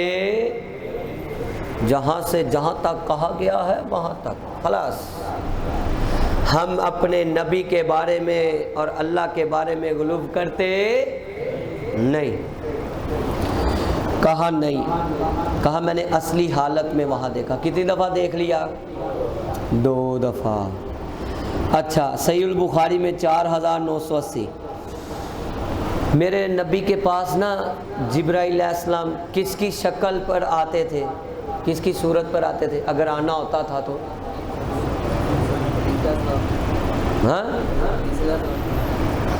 جہاں سے جہاں تک کہا گیا ہے وہاں تک، خلاص ہم اپنے نبی کے بارے میں اور اللہ کے بارے میں غلو کرتے نہیں۔ کہا نہیں، کہا میں نے اصلی حالت میں وہاں دیکھا۔ کتنی دفعہ دیکھ لیا؟ 2 دفعہ۔ اچھا، صحیح البخاری میں 4980۔ میرے نبی کے پاس نا جبرائیل علیہ السلام کس کی شکل پر آتے تھے، کس کی صورت پر آتے تھے اگر آنا ہوتا تھا تو؟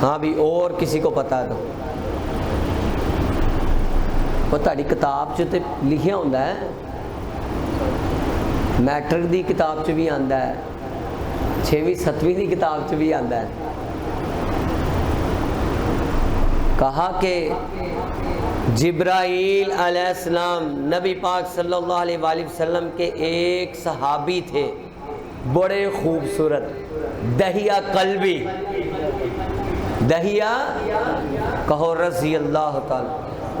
ہاں بھی، اور کسی کو پتا ہے تو وہ تاری کتاب چ تے لکھیا ہوندا ہے، میٹرک دی کتاب چ بھی آندا ہے، 6ویں 7ویں دی کتاب چ بھی آندا ہے۔ کہا کہ جبرائیل علیہ السلام نبی پاک صلی اللہ علیہ وآلہ وسلم کے ایک صحابی تھے، بڑے خوبصورت، دہیہ قلبی، دہیہ کہو رضی اللہ تعالی۔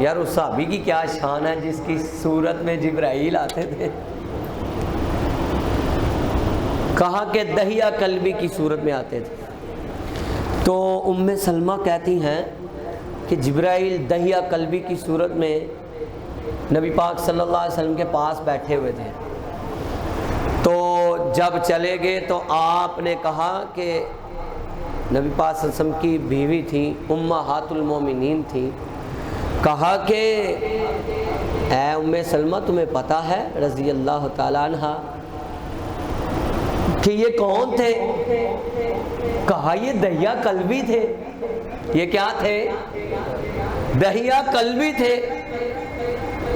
یار اس صحابی کی کیا شان ہے جس کی صورت میں جبرائیل آتے تھے۔ کہا کہ دہیہ قلبی کی صورت میں آتے تھے۔ تو ام سلمہ کہتی ہیں کہ جبرائیل دہیہ قلبی کی صورت میں نبی پاک صلی اللہ علیہ وسلم کے پاس بیٹھے ہوئے تھے۔ تو جب چلے گئے تو آپ نے کہا کہ نبی پاک صلی اللہ علیہ وسلم کی بیوی تھیں، امہات المومنین تھیں، کہا کہ اے ام سلمہ تمہیں پتہ ہے رضی اللہ تعالیٰ عنہ کہ یہ کون تھے؟ کہا یہ دہیہ قلبی تھے۔ یہ کیا تھے؟ دہیہ قلبی تھے۔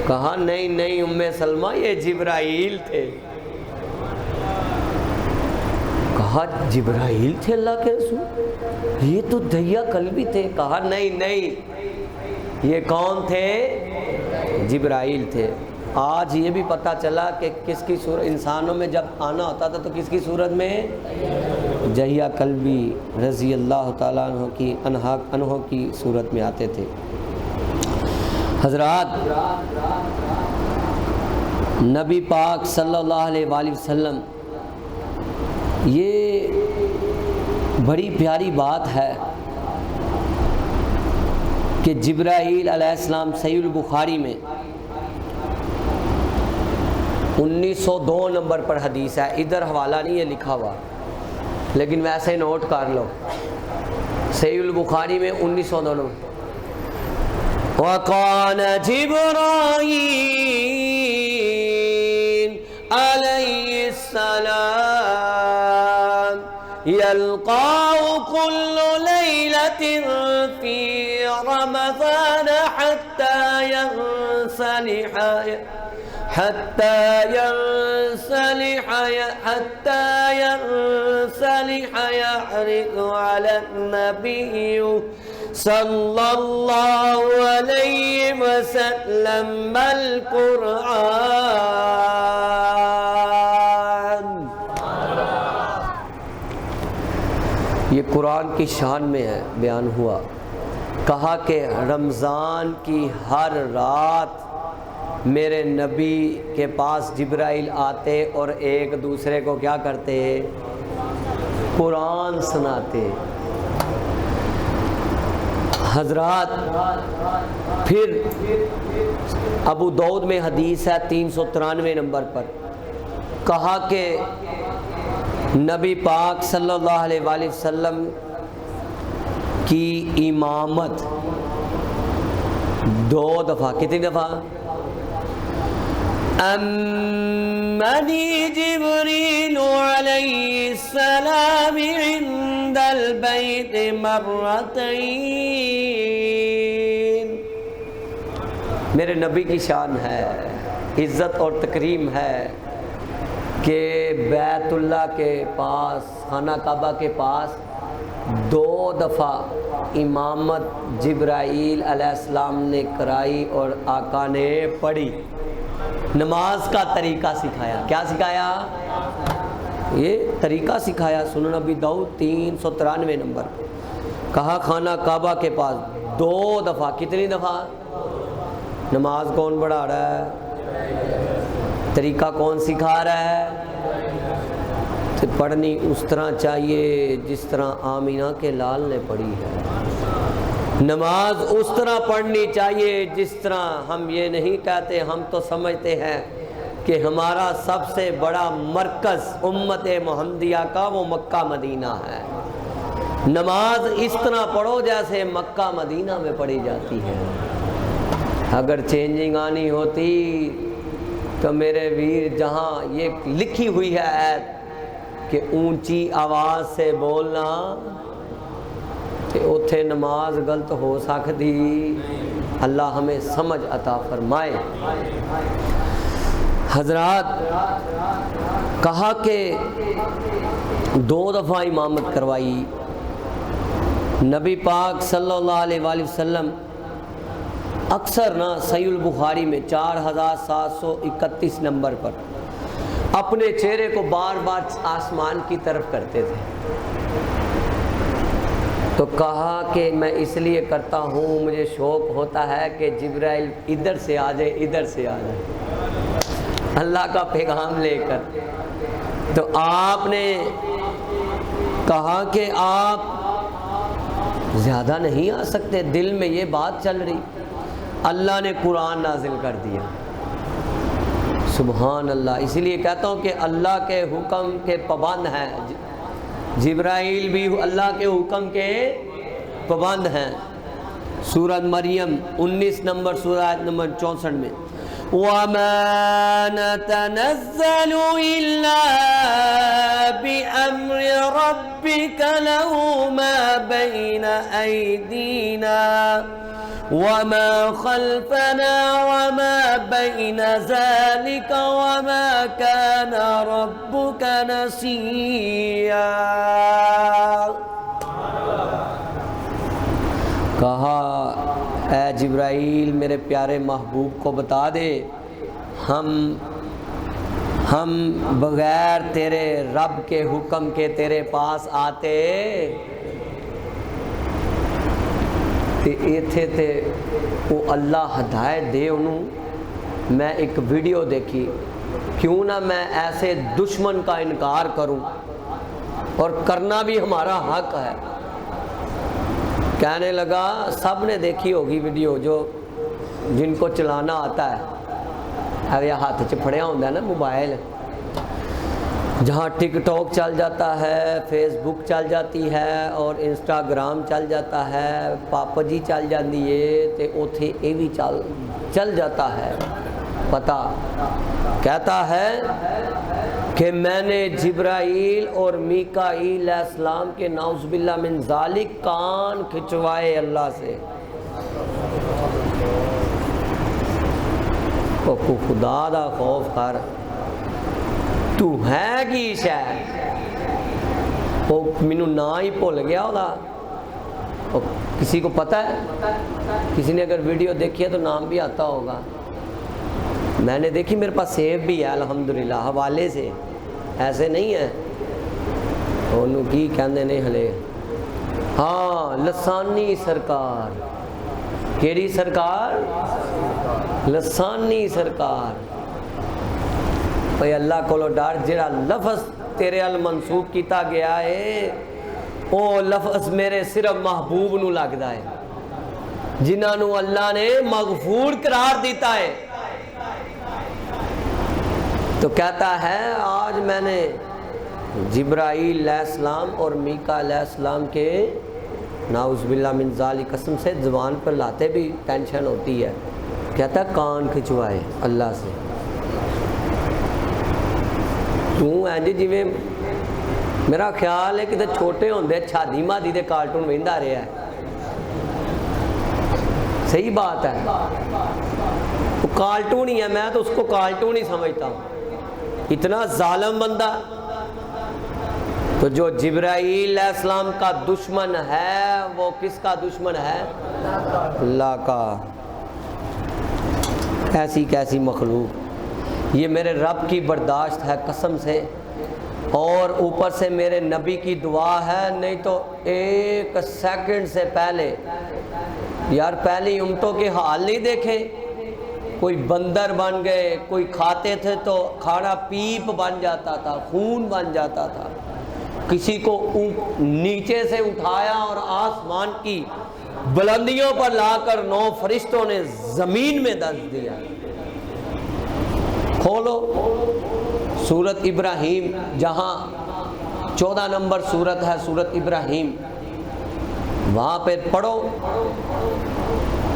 کہا نہیں نہیں ام سلمہ یہ جبرائیل تھے۔ کہا جبرائیل تھے اللہ کے رسول؟ یہ تو دہیہ قلبی تھے۔ کہا نہیں نہیں یہ کون تھے؟ جبرائیل تھے۔ آج یہ بھی پتہ چلا کہ کس کی صورت، انسانوں میں جب آنا ہوتا تھا تو کس کی صورت میں؟ دہیہ قلبی رضی اللہ تعالیٰ عنہ کی صورت میں آتے تھے۔ حضرات، نبی پاک صلی اللہ علیہ وآلہ وسلم، یہ بڑی پیاری بات ہے کہ جبرائیل علیہ السلام، صحیح البخاری میں 1902 نمبر پر حدیث ہے، ادھر حوالہ نہیں ہے لکھا ہوا لیکن ویسے نوٹ کر لو، صحیح البخاری میں 1902 نمبر، وَقَالَ جِبْرَائِيلُ عَلَيْهِ السَّلَامُ يَلْقَاهُ كُلُّ لَيْلَةٍ فِي رَمَضَانَ حَتَّى ينسلح يعرض على النبي صلى الله عليه وسلم القرآن۔ یہ قرآن کی شان میں ہے، بیان ہوا۔ کہا کہ رمضان کی ہر رات میرے نبی کے پاس جبرائیل آتے اور ایک دوسرے کو کیا کرتے؟ قرآن سناتے۔ حضرات، پھر ابو داؤد میں حدیث ہے 393 نمبر پر، کہا کہ نبی پاک صلی اللہ علیہ وآلہ وسلم کی امامت 2 دفعہ، کتنی دفعہ؟ أمني جبريل عليه السلام عند البيت مرتين میرے نبی کی شان ہے، عزت اور تکریم ہے کہ بیت اللہ کے پاس، خانہ کعبہ کے پاس 2 دفعہ امامت جبرائیل علیہ السلام نے کرائی اور آقا نے پڑھی، نماز کا طریقہ سکھایا۔ کیا سکھایا؟ یہ طریقہ سکھایا۔ سنن نبی داؤد 393 نمبر، کہا خانہ کعبہ کے پاس 2 دفعہ۔ کتنی دفعہ؟ نماز کون پڑھا رہا ہے؟ طریقہ کون سکھا رہا ہے؟ تو پڑھنی اس طرح چاہیے جس طرح آمینہ کے لال نے پڑھی ہے، نماز اس طرح پڑھنی چاہیے جس طرح، ہم یہ نہیں کہتے، ہم تو سمجھتے ہیں کہ ہمارا سب سے بڑا مرکز امت محمدیہ کا وہ مکہ مدینہ ہے، نماز اس طرح پڑھو جیسے مکہ مدینہ میں پڑھی جاتی ہے۔ اگر چینجنگ آنی ہوتی تو میرے ویر، جہاں یہ لکھی ہوئی ہے آیت کہ اونچی آواز سے بولنا، تو اتھے نماز غلط ہو سکتی۔ اللہ ہمیں سمجھ عطا فرمائے۔ حضرات، کہا کہ 2 دفعہ امامت کروائی۔ نبی پاک صلی اللہ علیہ وآلہ وسلم اکثر نا صحیح البخاری میں 4731 نمبر پر اپنے چہرے کو بار بار آسمان کی طرف کرتے تھے۔ تو کہا کہ میں اس لیے کرتا ہوں، مجھے شوق ہوتا ہے کہ جبرائیل ادھر سے آ جائے، ادھر سے آ جائے اللہ کا پیغام لے کر۔ تو آپ نے کہا کہ آپ زیادہ نہیں آ سکتے، دل میں یہ بات چل رہی۔ اللہ نے قرآن نازل کر دیا، سبحان اللہ۔ اسی لیے کہتا ہوں کہ اللہ کے حکم کے پابند ہیں، جبرائیل بھی اللہ کے حکم کے پابند ہیں۔ سورہ مریم 19 نمبر سورہ آیت نمبر 64 میں، وَمَا نَتَنَزَّلُ إِلَّا بِأَمْرِ رَبِّكَ لَهُ مَا بَيْنَ أَيْدِينَا وَمَا خَلْفَنَا وَمَا بَيْنَ ذَلِكَ وَمَا كَانَ رَبُّكَ نَسِيًّا۔ کہا اے جبرائیل میرے پیارے محبوب کو بتا دے، ہم بغیر تیرے رب کے حکم کے تیرے پاس آتے تے ایتھے تے وہ اللہ ہدایت دے انہوں۔ میں ایک ویڈیو دیکھی، کیوں نہ میں ایسے دشمن کا انکار کروں، اور کرنا بھی ہمارا حق ہے۔ کہنے لگا، سب نے دیکھی ہوگی ویڈیو، جو جن کو چلانا آتا ہے، اب یہ ہاتھ چ پھڑیا ہوتا ہے نا موبائل، جہاں ٹک ٹاک چل جاتا ہے، فیس بک چل جاتی ہے، اور انسٹاگرام چل جاتا ہے، پاپا جی چل جاتی ہے، تے اوتھے اے بھی چل جاتا ہے پتہ۔ کہتا ہے کہ میں نے جبرائیل اور میکائیل علیہ السلام کے نعوذ باللہ من ذالک کان کھچوائے اللہ سے۔ کو خدا دا خوف کر، تو ہے کی شے؟ وہ مینوں نا ہی بھول گیا ہوگا۔ کسی کو پتہ ہے؟ کسی نے اگر ویڈیو دیکھی ہے تو نام بھی آتا ہوگا۔ میں نے دیکھی، میرے پاس سیو بھی ہے الحمدللہ، حوالے سے، ایسے نہیں ہے انہوں کی کہندے نہیں ہلے۔ ہاں، لسانی سرکار، کیڑی سرکار؟ لسانی سرکار۔ بھئی اللہ کو ڈر، جڑا لفظ تیرے ال منسوب کیتا گیا ہے او لفظ میرے صرف محبوب نو لگدا ہے، جنہاں نو اللہ نے مغفور قرار دیتا ہے۔ تو کہتا ہے آج میں نے جبرائیل علیہ السلام اور میکا علیہ السلام کے نعوذ باللہ من ذالک قسم سے زبان پر لاتے بھی ٹینشن ہوتی ہے۔ کہتا ہے کان کھچوائے اللہ سے۔ تو اینجی جی میں میرا خیال ہے کہ چھوٹے ہوندے چھادی مادی دے کارٹون ویندا رہا ہے۔ صحیح بات ہے۔ کارٹون ہی ہے، میں تو اس کو کارٹون ہی سمجھتا ہوں، اتنا ظالم بندہ۔ تو جو جبرائیل علیہ السلام کا دشمن ہے وہ کس کا دشمن ہے؟ اللہ کا۔ ایسی کیسی مخلوق، یہ میرے رب کی برداشت ہے قسم سے، اور اوپر سے میرے نبی کی دعا ہے، نہیں تو ایک سیکنڈ سے پہلے یار پہلی امتوں کے حال نہیں دیکھے، کوئی بندر بن گئے، کوئی کھاتے تھے تو کھانا پیپ بن جاتا تھا، خون بن جاتا تھا، کسی کو نیچے سے اٹھایا اور آسمان کی بلندیوں پر لا کر 9 فرشتوں نے زمین میں دس دیا۔ کھولو سورت ابراہیم، جہاں 14 نمبر سورت ہے سورت ابراہیم، وہاں پہ پڑھو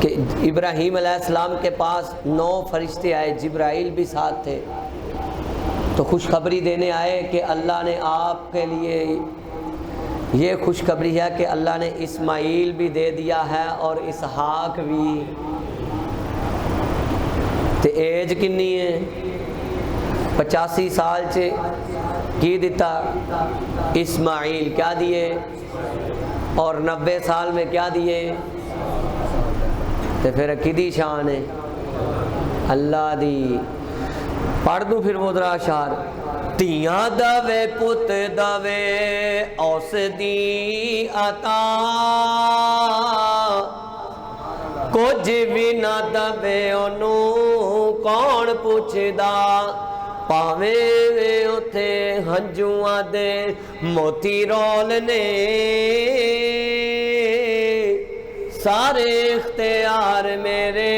کہ ابراہیم علیہ السلام کے پاس 9 فرشتے آئے، جبرائیل بھی ساتھ تھے، تو خوشخبری دینے آئے کہ اللہ نے آپ کے لیے یہ خوشخبری ہے کہ اللہ نے اسماعیل بھی دے دیا ہے اور اسحاق بھی۔ تے ایج کنی ہے؟ 85 سال چے کی دیتا اسماعیل، کیا دیے؟ اور 90 سال میں کیا دیے؟ تے پھر کدی شان ہے؟ اللہ دی۔ پڑھ دوں پھر وہ ذرا اشعار۔ تیاں دوے پت دوے اوس دی عطا، کچھ بھی نہ دوے انہوں کون پوچھدا، پاویں اتھے ہنجواں دے موتی رولنے، سارے اختیار میرے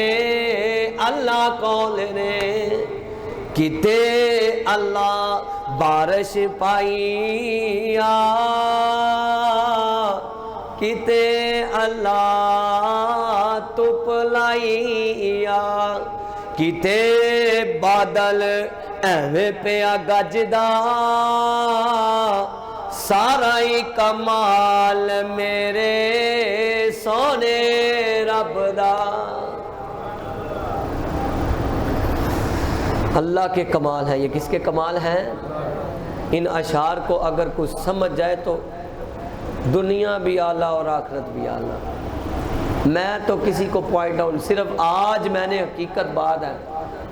اللہ کول نے، کتے اللہ بارش پائی کتے اللہ تپ لائی، کتے بادل ایویں پیا گجدا، سارا ہی کمال میرے سونے رب دا۔ اللہ کے کمال ہیں، یہ کس کے کمال ہیں؟ ان اشعار کو اگر کوئی سمجھ جائے تو دنیا بھی اعلیٰ اور آخرت بھی اعلیٰ۔ میں تو کسی کو پوائنٹ آؤٹ، صرف آج میں نے حقیقت بات ہے،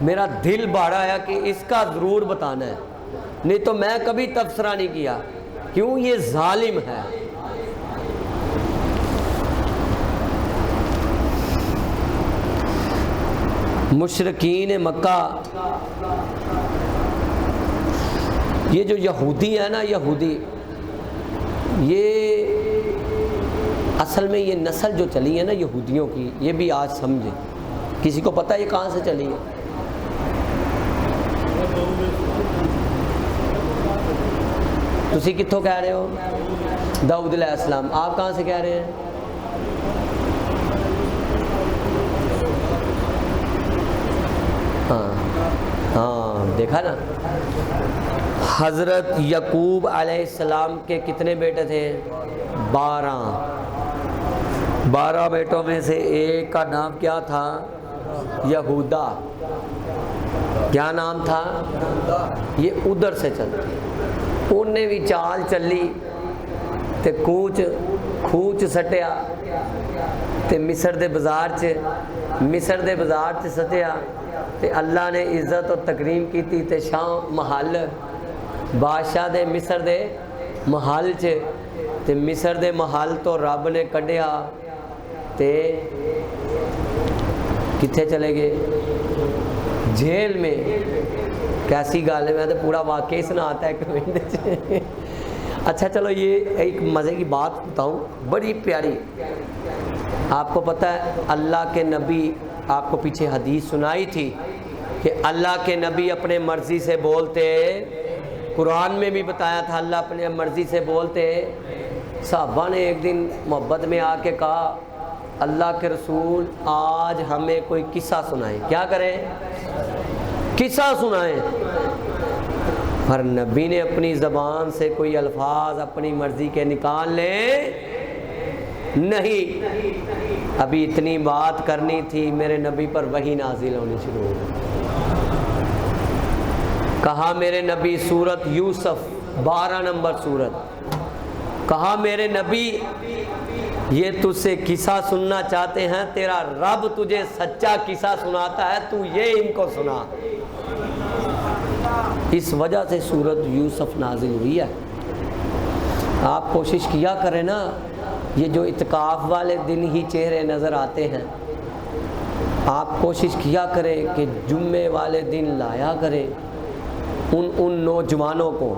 میرا دل بڑھا ہے کہ اس کا ضرور بتانا ہے، نہیں تو میں کبھی تبصرہ نہیں کیا، کیوں؟ یہ ظالم ہے۔ مشرکین مکہ، یہ جو یہودی ہے نا، یہودی، یہ اصل میں یہ نسل جو چلی ہے نا یہودیوں کی، یہ بھی آج سمجھے، کسی کو پتہ ہے یہ کہاں سے چلی ہے؟ تسی کتھوں کہہ رہے ہو؟ داؤد علیہ السلام۔ آپ کہاں سے کہہ رہے ہیں؟ ہاں دیکھا نا، حضرت یعقوب علیہ السلام کے کتنے بیٹے تھے؟ 12 بیٹوں میں سے ایک کا نام کیا تھا؟ یہودا۔ کیا نام تھا؟ یہ ادھر سے چلتے، انہیں بھی چال چلی تے کھوچ سٹیا تے مصر دے بازار چ سٹیا، تے اللہ نے عزت و تکریم کیتی تے شاہ محل بادشاہ دے مصر دے محل چ، تے مصر دے محل تو رب نے کڈیا تے کتھے چلے گئے؟ جیل میں۔ کیسی گال ہے، میں تو پورا واقعی سناتا ہے ایک منٹ۔ اچھا چلو یہ ایک مزے کی بات بتاؤں، بڑی پیاری۔ آپ کو پتہ ہے اللہ کے نبی، آپ کو پیچھے حدیث سنائی تھی کہ اللہ کے نبی اپنے مرضی سے بولتے، قرآن میں بھی بتایا تھا اللہ اپنے مرضی سے بولتے۔ صحابہ نے ایک دن محبت میں آ کے کہا اللہ کے رسول آج ہمیں کوئی قصہ سنائیں، کیا کریں؟ قصہ سنائیں۔ پر نبی نے اپنی زبان سے کوئی الفاظ اپنی مرضی کے نکال لیں نہیں، ابھی اتنی بات کرنی تھی، میرے نبی پر وحی نازل ہونی شروع ہو گئی۔ کہا میرے نبی سورت یوسف 12 نمبر سورت، کہا میرے نبی یہ تجھ سے قصہ سننا چاہتے ہیں، تیرا رب تجھے سچا قصہ سناتا ہے، تو یہ ان کو سنا۔ اس وجہ سے سورت یوسف نازل ہوئی ہے۔ آپ کوشش کیا کریں نا، یہ جو اعتکاف والے دن ہی چہرے نظر آتے ہیں، آپ کوشش کیا کریں کہ جمعے والے دن لایا کریں ان نوجوانوں کو،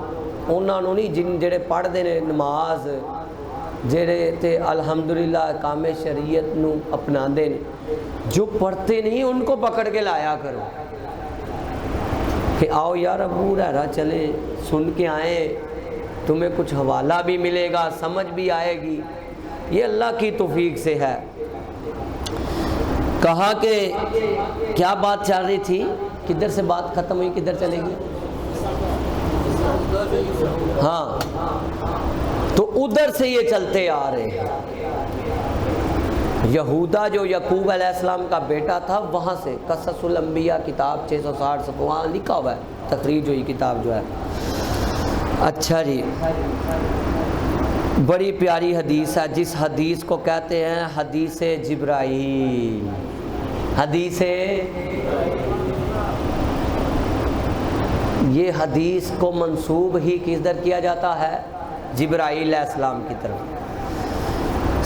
انہوں نے نہیں جن جڑے پڑھتے ہیں نماز، جڑے تے الحمدللہ احکام شریعت نو اپناندے نے، جو پڑھتے نہیں ان کو پکڑ کے لایا کرو کہ آؤ یار ابو ہریرہ چلیں، سن کے آئیں، تمہیں کچھ حوالہ بھی ملے گا، سمجھ بھی آئے گی۔ یہ اللہ کی توفیق سے ہے۔ کہا کہ کیا بات چل رہی تھی، کدھر سے بات ختم ہوئی، کدھر چلے گی؟ ہاں، تو ادھر سے یہ چلتے آ رہے ہیں۔ یہودا جو یعقوب علیہ السلام کا بیٹا تھا، وہاں سے قصص الانبیاء کتاب 660 صفحہ لکھا ہوا ہے، تخریج ہوئی کتاب جو ہے۔ اچھا جی، بڑی پیاری حدیث ہے، جس حدیث کو کہتے ہیں حدیث جبرائیل۔ حدیث یہ حدیث کو منسوب ہی کدھر کیا جاتا ہے؟ جبرائیل علیہ السلام کی طرف۔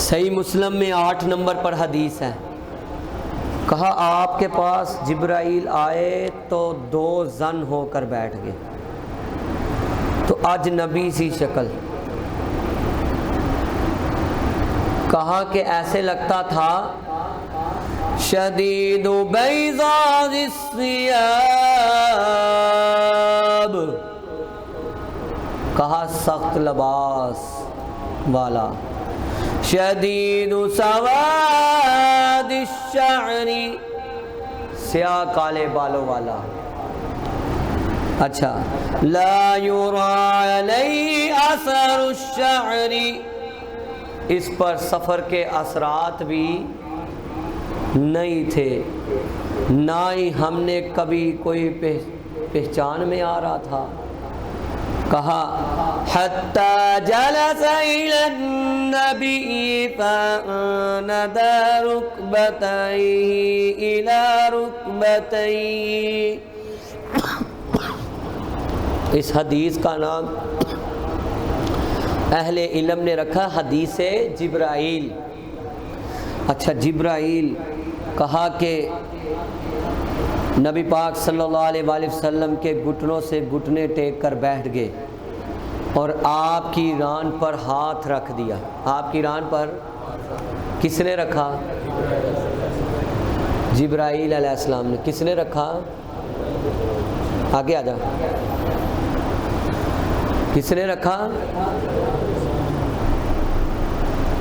صحیح مسلم میں 8 نمبر پر حدیث ہے، کہا آپ کے پاس جبرائیل آئے تو 2 زن ہو کر بیٹھ گئے، تو اجنبی سی شکل، کہا کہ ایسے لگتا تھا شدید بیضاء الثیاب، کہا سخت لباس والا، شدید سواد الشعر، سیاہ کالے بالوں والا۔ اچھا، لا یری علیہ اثر الشعر، اس پر سفر کے اثرات بھی نہیں تھے، نہ ہی ہم نے کبھی کوئی پہچان میں آ رہا تھا۔ کہا حتی جلس الی النبی فاند رکبتیہ الی رکبتیہ، اس حدیث کا نام اہل علم نے رکھا حدیث جبرائیل۔ اچھا، جبرائیل کہا کہ نبی پاک صلی اللہ علیہ وآلہ وسلم کے گھٹنوں سے گھٹنے ٹیک کر بیٹھ گئے اور آپ کی ران پر ہاتھ رکھ دیا۔ آپ کی ران پر کس نے رکھا؟ جبرائیل علیہ السلام نے۔ کس نے رکھا؟ آگے آ جا، کس نے رکھا؟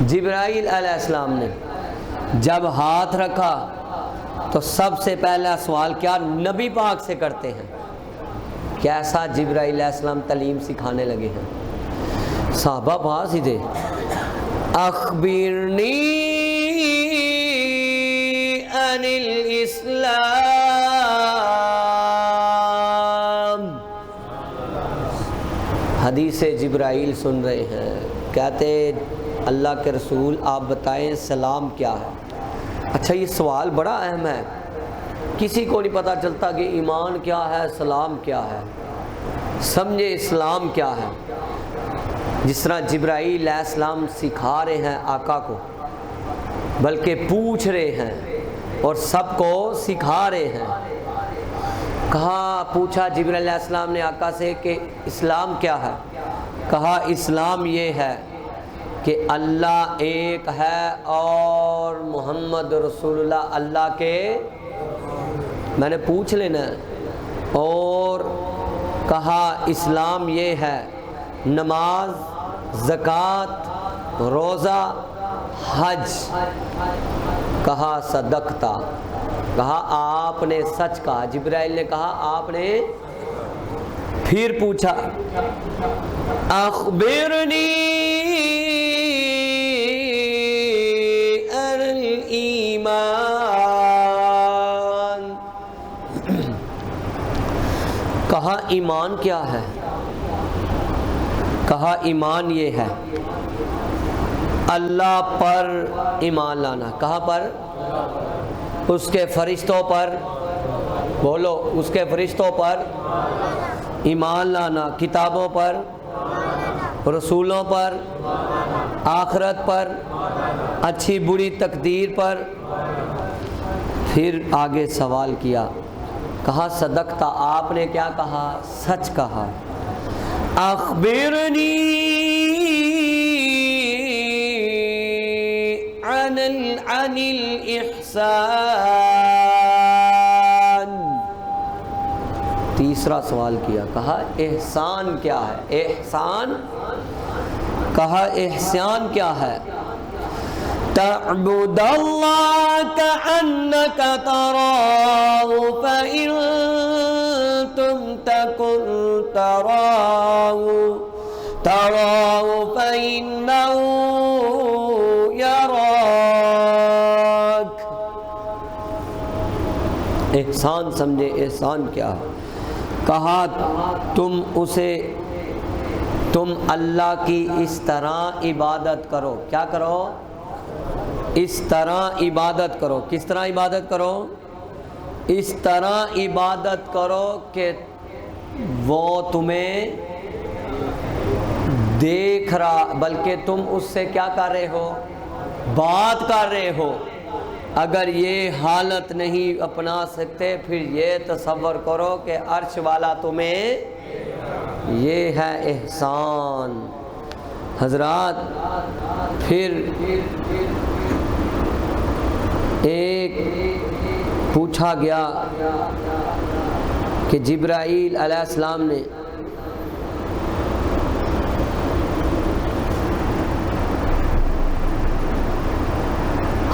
جبرائیل علیہ السلام نے۔ جب ہاتھ رکھا تو سب سے پہلا سوال کیا نبی پاک سے کرتے ہیں؟ کیسا جبرائیل علیہ السلام تعلیم سکھانے لگے ہیں۔ صحابہ پاس ہی تھے، اخبرنی عن الاسلام، حدیث جبرائیل سن رہے ہیں، کہتے اللہ کے رسول آپ بتائیں سلام کیا ہے۔ اچھا، یہ سوال بڑا اہم ہے، کسی کو نہیں پتہ چلتا کہ ایمان کیا ہے، سلام کیا ہے، سمجھے اسلام کیا ہے۔ جس طرح جبرائیل علیہ السلام سکھا رہے ہیں آقا کو، بلکہ پوچھ رہے ہیں اور سب کو سکھا رہے ہیں۔ کہا پوچھا جبرائیل علیہ السلام نے آقا سے کہ اسلام کیا ہے؟ کہا اسلام یہ ہے کہ اللہ ایک ہے اور محمد رسول اللہ اللہ کے، میں نے پوچھ لینا ہے۔ اور کہا اسلام یہ ہے نماز، زکوٰۃ، روزہ، حج۔ کہا صدقتا، کہا آپ نے سچ کہا۔ جبرائیل نے کہا آپ نے، پھر پوچھا اخبرنی ایمان کیا ہے؟ کہا ایمان یہ ہے اللہ پر ایمان لانا۔ کہاں پر؟ اس کے فرشتوں پر، بولو، اس کے فرشتوں پر ایمان لانا، کتابوں پر، رسولوں پر، آخرت پر، اچھی بری تقدیر پر۔ پھر آگے سوال کیا، کہا صدقتا، آپ نے کیا کہا؟ سچ کہا۔ اخبرنی عن الاحسان، تیسرا سوال کیا، کہا احسان کیا ہے؟ احسان، کہا احسان کیا ہے؟ تعبد اللہ کأنک تراہ فإن تم تکن تراہ فإنہ یراک۔ احسان سمجھے، احسان کیا ہے؟ کہا تم اللہ کی اس طرح عبادت کرو۔ کیا کرو؟ اس طرح عبادت کرو۔ کس طرح عبادت کرو؟ اس طرح عبادت کرو کہ وہ تمہیں دیکھ رہا، بلکہ تم اس سے کیا کر رہے ہو؟ بات کر رہے ہو۔ اگر یہ حالت نہیں اپنا سکتے پھر یہ تصور کرو کہ عرش والا تمہیں، یہ ہے احسان۔ حضرات پھر ایک پوچھا گیا کہ جبرائیل علیہ السلام نے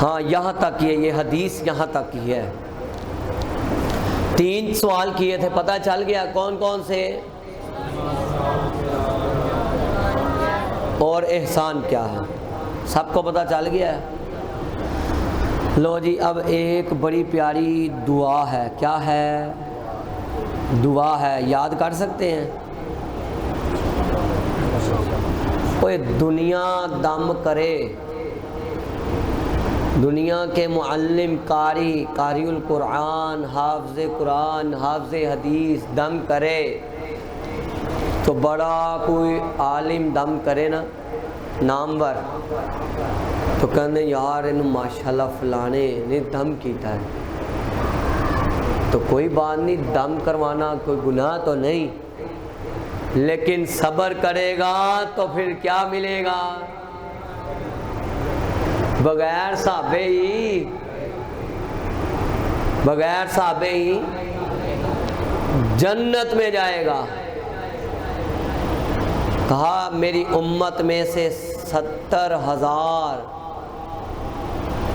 ہاں یہاں تک یہ حدیث یہاں تک کی ہے۔ 3 سوال کیے تھے، پتہ چل گیا کون کون سے؟ اور احسان کیا ہے، سب کو پتہ چل گیا ہے۔ لو جی، اب ایک بڑی پیاری دعا ہے۔ کیا ہے؟ دعا ہے، یاد کر سکتے ہیں؟ کوئی دنیا دم کرے، دنیا کے معلم، قاری القرآن، حافظ قرآن، حافظ حدیث دم کرے تو بڑا کوئی عالم دم کرے نا، نامور، تو کہنے یار انہوں ماشاءاللہ فلانے نے دم کیتا ہے، تو کوئی بات نہیں، دم کروانا کوئی گناہ تو نہیں، لیکن صبر کرے گا تو پھر کیا ملے گا؟ بغیر صحابے ہی جنت میں جائے گا۔ کہا میری امت میں سے 70,000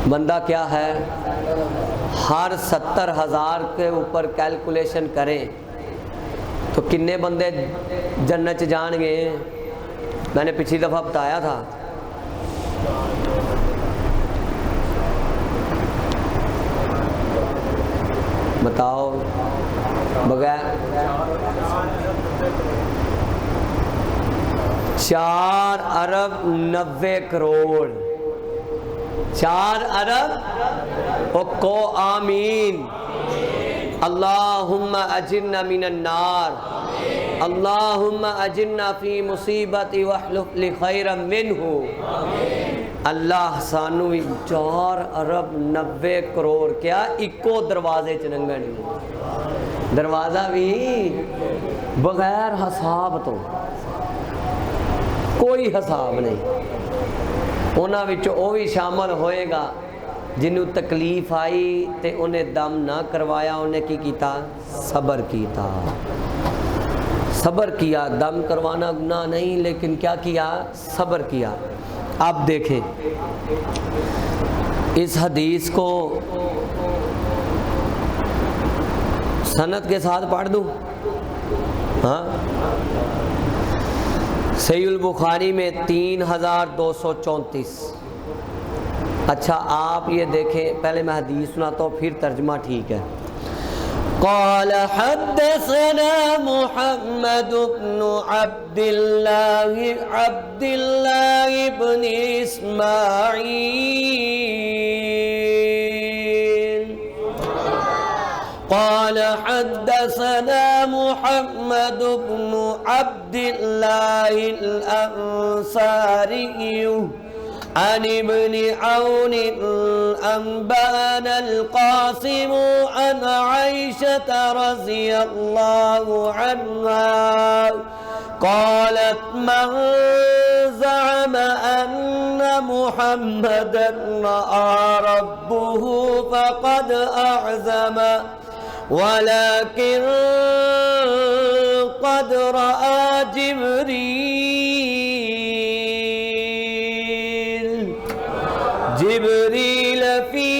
بندہ کیا ہے، ہر 70,000 کے اوپر کیلکولیشن کریں تو کتنے بندے جنت جان گے؟ میں نے پچھلی دفعہ بتایا تھا، بتاؤ بغیر 4 ارب 90 کروڑ، 4 ارب کو آمین۔ اللہم اجرنا من النار، اللہم اجرنا فی مصیبتی واخلف لی خیرا منہ۔ اللہ سانو 4 ارب 90 کروڑ کیا اکو دروازے چننگن، دروازہ بھی بغیر حساب تو، کوئی حساب نہیں۔ انہاں وچوں او بھی شامل ہوئے گا جنہوں تکلیف آئی تے انہیں دم نہ کروایا، انہیں کی کیتا؟ صبر کیتا، صبر کیا۔ دم کروانا گناہ نہیں، لیکن کیا کیا؟ صبر کیا۔ اب دیکھیں اس حدیث کو سند کے ساتھ پڑھ دوں؟ ہاں، صحیح البخاری میں 3234۔ اچھا آپ یہ دیکھیں، پہلے میں حدیث سناتا ہوں پھر ترجمہ ٹھیک ہے۔ قال حدثنا محمد بن عبد الله بن إسماعيل قال حدثنا محمد بن عبد الله الأنصاري عن ابن عون أنبأنا القاسم عن عائشة رضي الله عنها قالت من زعم أن محمدا رأى ربه فقد أعزم ولكن قد رأى جبريل في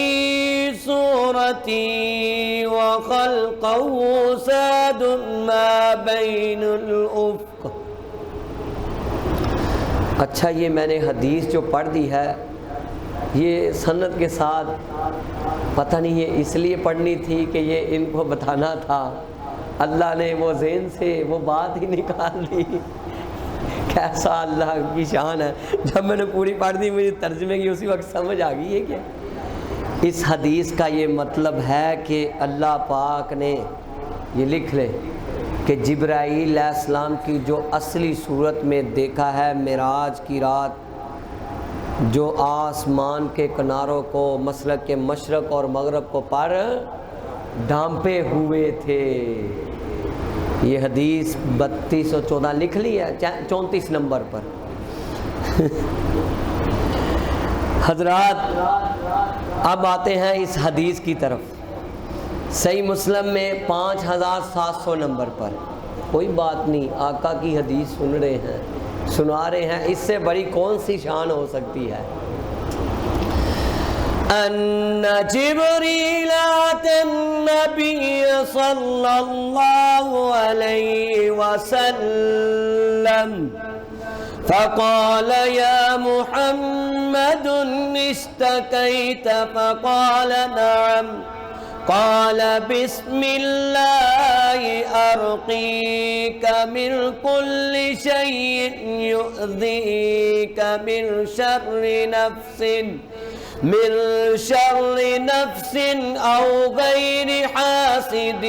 صورتي وخلقه ساد ما بين الأفق. اچھا یہ میں نے حدیث جو پڑھ دی ہے یہ سند کے ساتھ پتہ نہیں یہ اس لیے پڑھنی تھی کہ یہ ان کو بتانا تھا، اللہ نے وہ ذہن سے وہ بات ہی نکال دی. کیسا اللہ کی شان ہے. جب میں نے پوری پڑھ دی مجھے ترجمے کی اسی وقت سمجھ آ گئی ہے کہ اس حدیث کا یہ مطلب ہے کہ اللہ پاک نے یہ لکھ لے کہ جبرائیل علیہ السلام کی جو اصلی صورت میں دیکھا ہے معراج کی رات، جو آسمان کے کناروں کو مسلک کے مشرق اور مغرب کو پر ڈھانپے ہوئے تھے. یہ حدیث 3214 لکھ لی ہے 34 نمبر پر. حضرات اب آتے ہیں اس حدیث کی طرف. صحیح مسلم میں 5700 نمبر پر. کوئی بات نہیں، آقا کی حدیث سن رہے ہیں، سنا رہے ہیں، اس سے بڑی کون سی شان ہو سکتی ہے. ان جبریل اتى النبي صلى الله عليه وسلم فقال يا محمد اشتكيت؟ فقال نعم. قال بسم الله أرقيك من كل شيء يؤذيك من شر نفس أو غير حاسد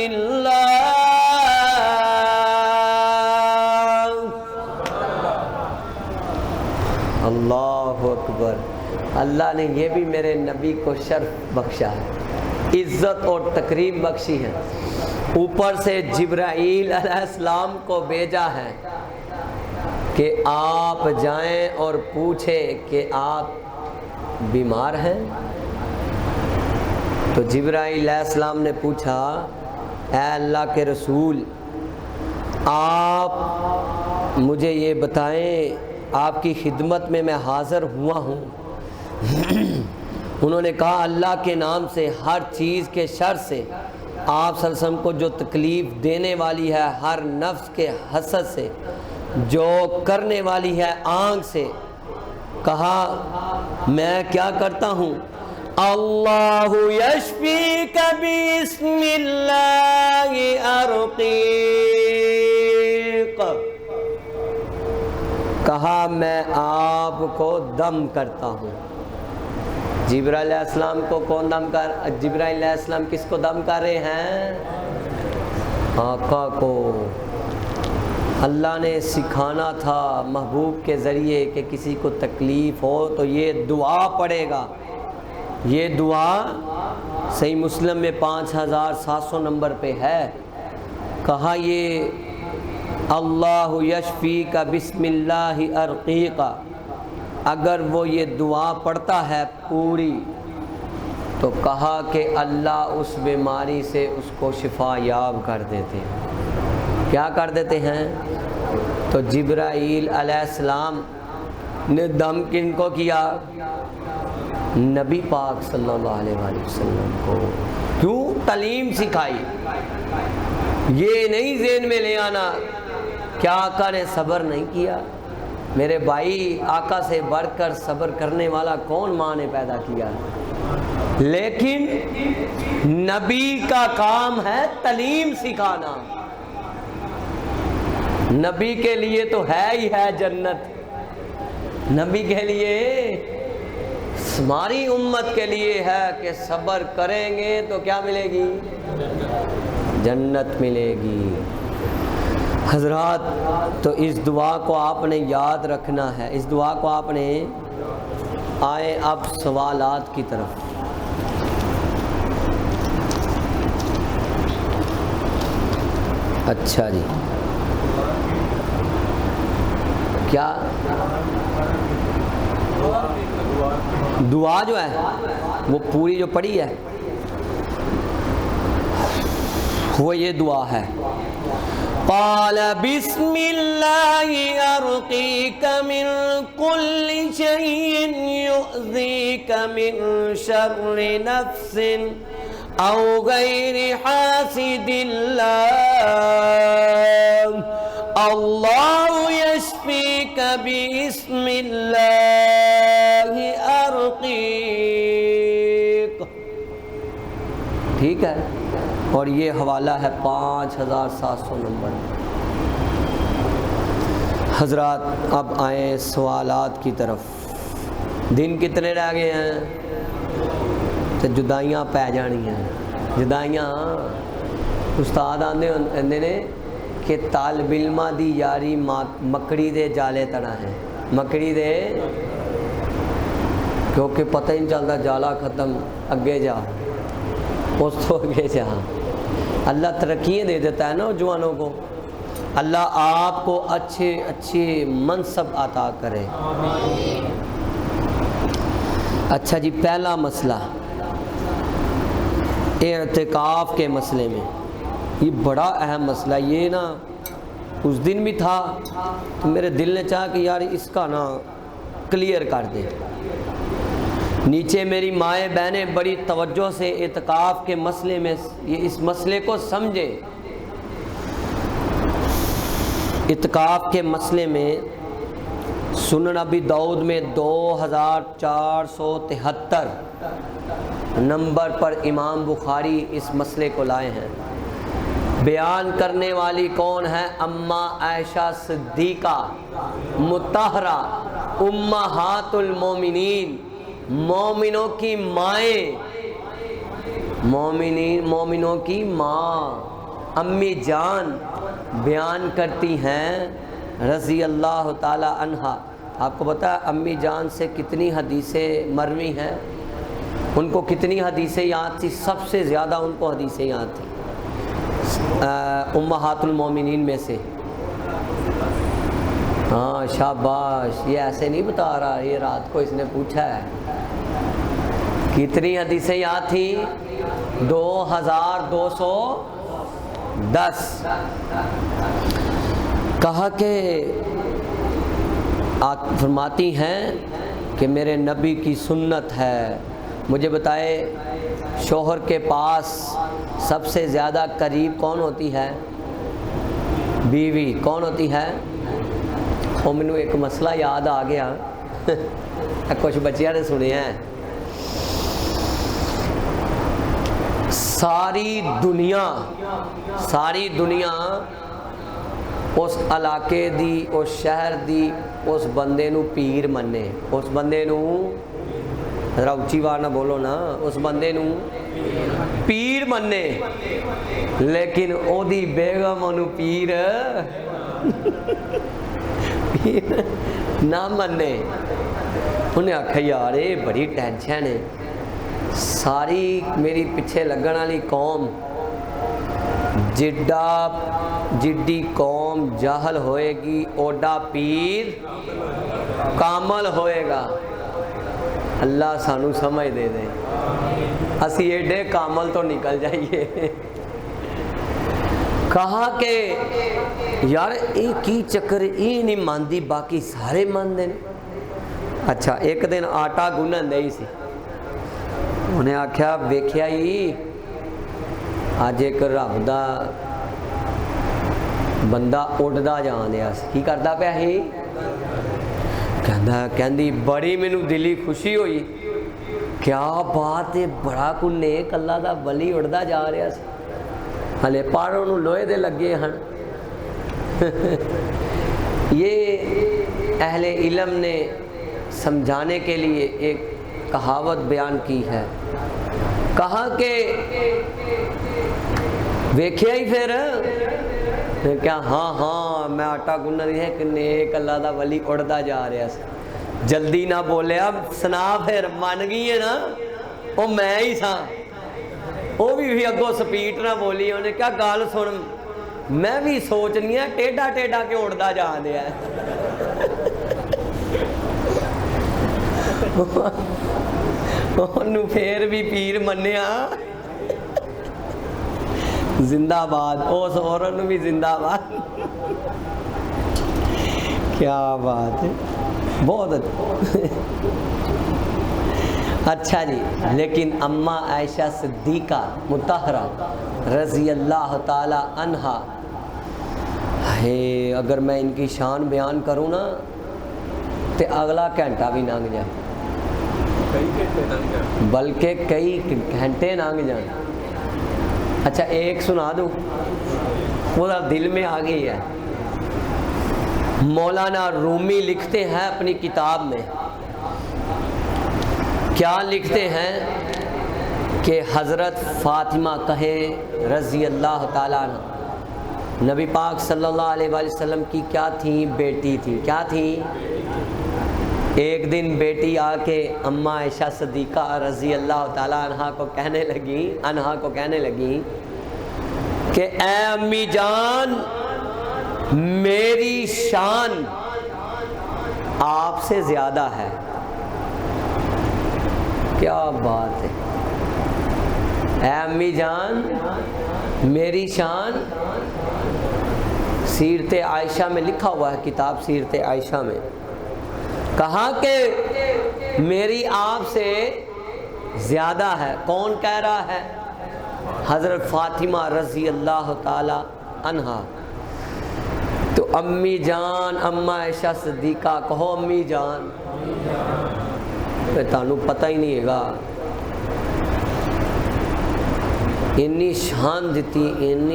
اللہ اکبر. اللہ نے یہ بھی میرے نبی کو شرف بخشا ہے، عزت اور تقریب بخشی ہے. اوپر سے جبرائیل علیہ السلام کو بھیجا ہے کہ آپ جائیں اور پوچھیں کہ آپ بیمار ہیں. تو جبرائیل علیہ السلام نے پوچھا اے اللہ کے رسول آپ مجھے یہ بتائیں، آپ کی خدمت میں میں حاضر ہوا ہوں. انہوں نے کہا اللہ کے نام سے، ہر چیز کے شر سے، آپ صلی اللہ علیہ وسلم کو جو تکلیف دینے والی ہے ہر نفس کے حسد سے، جو کرنے والی ہے آنکھ سے. کہا میں کیا کرتا ہوں؟ اللہ یشفیک بسم اللہ ارقیک. کہا میں آپ کو دم کرتا ہوں. جبرائیل علیہ السلام کو کون دم جبرائیل علیہ السلام کس کو دم کر رہے ہیں؟ آقا کو. اللہ نے سکھانا تھا محبوب کے ذریعے کہ کسی کو تکلیف ہو تو یہ دعا پڑھے گا. یہ دعا صحیح مسلم میں 5700 نمبر پہ ہے. کہا یہ اللہ یشفیک بسم اللہ ارقیک، اگر وہ یہ دعا پڑھتا ہے پوری تو کہا کہ اللہ اس بیماری سے اس کو شفا یاب کر دیتے ہیں. کیا کر دیتے ہیں؟ تو جبرائیل علیہ السلام نے دم کن کو کیا؟ نبی پاک صلی اللہ علیہ وسلم کو. کیوں؟ تعلیم سکھائی. یہ نہیں ذہن میں لے آنا کیا آقا نے صبر نہیں کیا. میرے بھائی آقا سے بڑھ کر صبر کرنے والا کون ماں نے پیدا کیا؟ لیکن نبی کا کام ہے تعلیم سکھانا. نبی کے لیے تو ہے ہی ہے جنت. نبی کے لیے ہماری امت کے لیے ہے کہ صبر کریں گے تو کیا ملے گی؟ جنت ملے گی. حضرات تو اس دعا کو آپ نے یاد رکھنا ہے. اس دعا کو آپ نے آئے اب سوالات کی طرف. اچھا جی کیا دعا جو ہے وہ پوری جو پڑھی ہے وہ یہ دعا ہے. قال بسم اللہ ارقیک من کل شیء یؤذیک من شر نفس او غیر حاسد اللہ یشفیک بسم اللہ ارقیک. ٹھیک ہے. اور یہ حوالہ ہے 5700 نمبر. حضرات اب آئیں سوالات کی طرف. دن کتنے رہ گئے ہیں؟ تو جدائیاں پہ جانی ہیں. جدائیاں استاد آندے نے کہ طالب علماں دی یاری مکڑی دے جالے طرح ہے. مکڑی دے کیونکہ پتہ ہی نہیں چلتا جالا ختم اگے جا اس تو اگے جا. اللہ ترقیاں دے دیتا ہے نا جوانوں کو. اللہ آپ کو اچھے اچھے منصب عطا کرے. اچھا جی پہلا مسئلہ اعتکاف کے مسئلے میں. یہ بڑا اہم مسئلہ. یہ نا اس دن بھی تھا تو میرے دل نے چاہا کہ یار اس کا نا کلیئر کر دیں. نیچے میری مائیں بہنیں بڑی توجہ سے اعتکاف کے مسئلے میں یہ اس مسئلے کو سمجھے. اعتکاف کے مسئلے میں سنن ابی داؤد میں 2473 نمبر پر امام بخاری اس مسئلے کو لائے ہیں. بیان کرنے والی کون ہے؟ اماں عائشہ صدیقہ مطہرہ امہات المومنین، مومنوں کی مائیں، مومنوں کی ماں امی جان بیان کرتی ہیں رضی اللہ تعالی عنہا. آپ کو پتہ ہے امی جان سے کتنی حدیثیں مروی ہیں؟ ان کو کتنی حدیثیں یاد تھی؟ سب سے زیادہ ان کو حدیثیں یاد تھی امہات المومنین میں سے. ہاں شاباش. یہ ایسے نہیں بتا رہا، یہ رات کو اس نے پوچھا ہے. کتنی حدیثیں یاد تھیں؟ 2210. کہا کہ آپ فرماتی ہیں کہ میرے نبی کی سنت ہے. مجھے بتائے شوہر کے پاس سب سے زیادہ قریب کون ہوتی ہے؟ بیوی. کون ہوتی ہے؟ وہ مینوں ایک مسئلہ یاد آ گیا کچھ بچیاں نے سنے ہیں. ساری دنیا اس علاقے دی، اس شہر دی اس بندے نو پیر منے. اس بندے نو ذرا اچھی بات نہ بولو نا. اس بندے نو پیر منے لیکن او دی بیگم انو پیر نہ منے. انہیں آکھا یار یہ بڑی ٹینشن ہے. ساری میری پیچھے لگن والی قوم جڈی قوم جاہل ہوئے گی اوڈا پیر کامل ہوئے گا. اللہ سانو سمجھ دے دے اسی ایڈے کامل تو نکل جائیے. کہا کہ یار یہ کی چکر یہ نہیں مانتی باقی سارے مانتے ہیں. اچھا ایک دن آٹا گنن دئی سی. انہیں آکھیا ویکھیا ہی اج ایک رب دا بندہ اڈدا جان دیا سی. کی کردا پیا سی؟ کہندی بڑی مینوں دلی خوشی ہوئی کیا بات ہے، بڑا کو نیک اللہ دا ولی اڑدا جا رہا سی، ہلے پاڑوں نو لوہے دے لگے ہن۔ یہ اہل علم نے سمجھانے کے لیے ایک کہاوت بیان کی ہے، کہا کہ ویکھیا ہی پھر کیا، ہاں ہاں میں آٹا گننا دی ہے کہ نیک اللہ دا ولی اڑدا جا رہا سی، جلدی نہ بولیا، سنا پھر من گئی ہے نا، وہ میں ہی سا، وہ بھی اگوں سپیٹ نہ بولی، انہیں کیا گل سن، میں بھی سوچنی ہے ٹیڈا ٹیڈا کے اڑدا جا دیا ہے۔ انہوں پھر بھی پیر منیا، زندہ باد، اس عورت بھی زندہ باد۔ کیا بات ہے، بہت اچھا جی۔ لیکن اماں عائشہ صدیقہ مطہرہ رضی اللہ تعالی عنہا، اگر میں ان کی شان بیان کروں نا تو اگلا گھنٹہ بھی لنگ جائے، بلکہ کئی گھنٹے لنگ جائیں۔ اچھا ایک سنا دوں، وہ دل میں آ گئی ہے۔ مولانا رومی لکھتے ہیں اپنی کتاب میں، کیا لکھتے ہیں کہ حضرت فاطمہ کہے رضی اللہ تعالیٰ عنہ، نبی پاک صلی اللہ علیہ وآلہ وسلم کی کیا تھی، بیٹی تھی، کیا تھی؟ ایک دن بیٹی آ کے اماں عائشہ صدیقہ رضی اللہ تعالیٰ عنہا کو کہنے لگی کہ اے امی جان، میری شان آپ سے زیادہ ہے۔ کیا بات ہے، اے امی جان میری شان، سیرت عائشہ میں لکھا ہوا ہے، کتاب سیرت عائشہ میں کہا کہ میری آپ سے زیادہ ہے۔ کون کہہ رہا ہے؟ حضرت فاطمہ رضی اللہ تعالی عنہا۔ تو امی جان، اماں عائشہ صدیقہ، کہو امی جان، تانوں پتہ ہی نہیں ہے گا، اتنی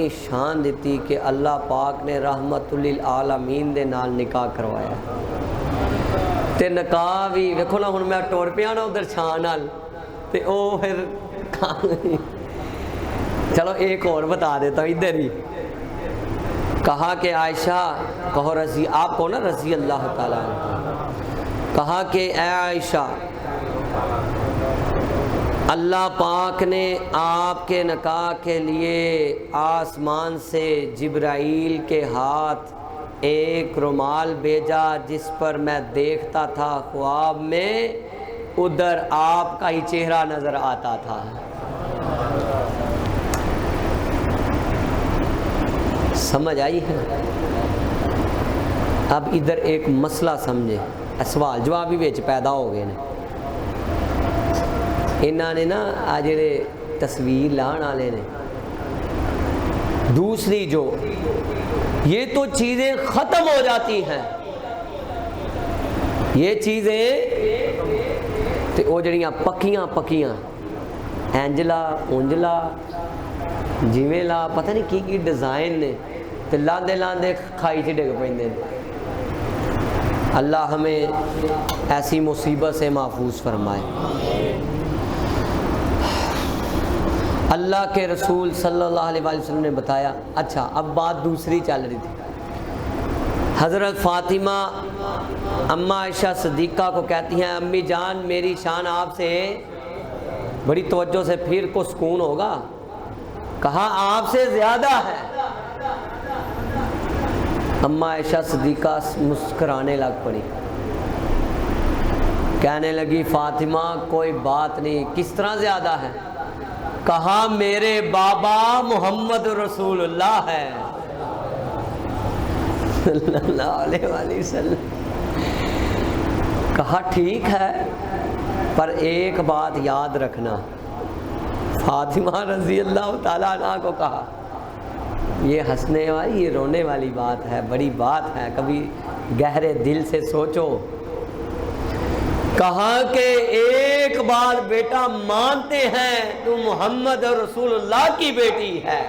شان دیتی کہ اللہ پاک نے رحمت للعالمین دے نال نکاح کروایا، تے نکاح بھی ویکھو نا، ہن میں ٹور پیا نا ادھر چھان نال، تے او پھر چلو ایک اور بتا دیتا ہوں ادھر ہی۔ کہا کہ عائشہ، کہو رضی، آپ کو نا رضی اللہ تعالیٰ عنہ، کہا کہ اے عائشہ، اللہ پاک نے آپ کے نکاح کے لیے آسمان سے جبرائیل کے ہاتھ ایک رومال بھیجا، جس پر میں دیکھتا تھا خواب میں، ادھر آپ کا ہی چہرہ نظر آتا تھا۔ سمجھ آئی ہے؟ اب ادھر ایک مسئلہ سمجھے، سوال جواب بھی وچ پیدا ہو گئے نے۔ انہوں نے نا آ جڑے تصویر لان والے نے، دوسری جو یہ تو چیزیں ختم ہو جاتی ہیں، یہ چیزیں تے وہ جڑیاں پکیاں اینجلا اونجلا جیویں لا پتہ نہیں کی ڈیزائن نے، تے لاندے کھائی چ ڈگ پیندے نے۔ اللہ ہمیں ایسی مصیبت سے محفوظ فرمائے۔ اللہ کے رسول صلی اللہ علیہ وسلم نے بتایا۔ اچھا اب بات دوسری چل رہی تھی، حضرت فاطمہ اماں عائشہ صدیقہ کو کہتی ہیں، امی جان میری شان آپ سے، بڑی توجہ سے پھر کو سکون ہوگا، کہا آپ سے زیادہ ہے۔ اماں عائشہ صدیقہ مسکرانے لگ پڑی، کہنے لگی فاطمہ کوئی بات نہیں، کس طرح زیادہ ہے؟ کہا میرے بابا محمد رسول اللہ ہے صلی اللہ علیہ وآلہ وسلم۔ کہا ٹھیک ہے، پر ایک بات یاد رکھنا، فاطمہ رضی اللہ تعالیٰ عنہ کو کہا، یہ ہنسنے والی، یہ رونے والی بات ہے، بڑی بات ہے، کبھی گہرے دل سے سوچو۔ کہا کہ ایک بار بیٹا مانتے ہیں تو محمد رسول اللہ کی بیٹی ہے،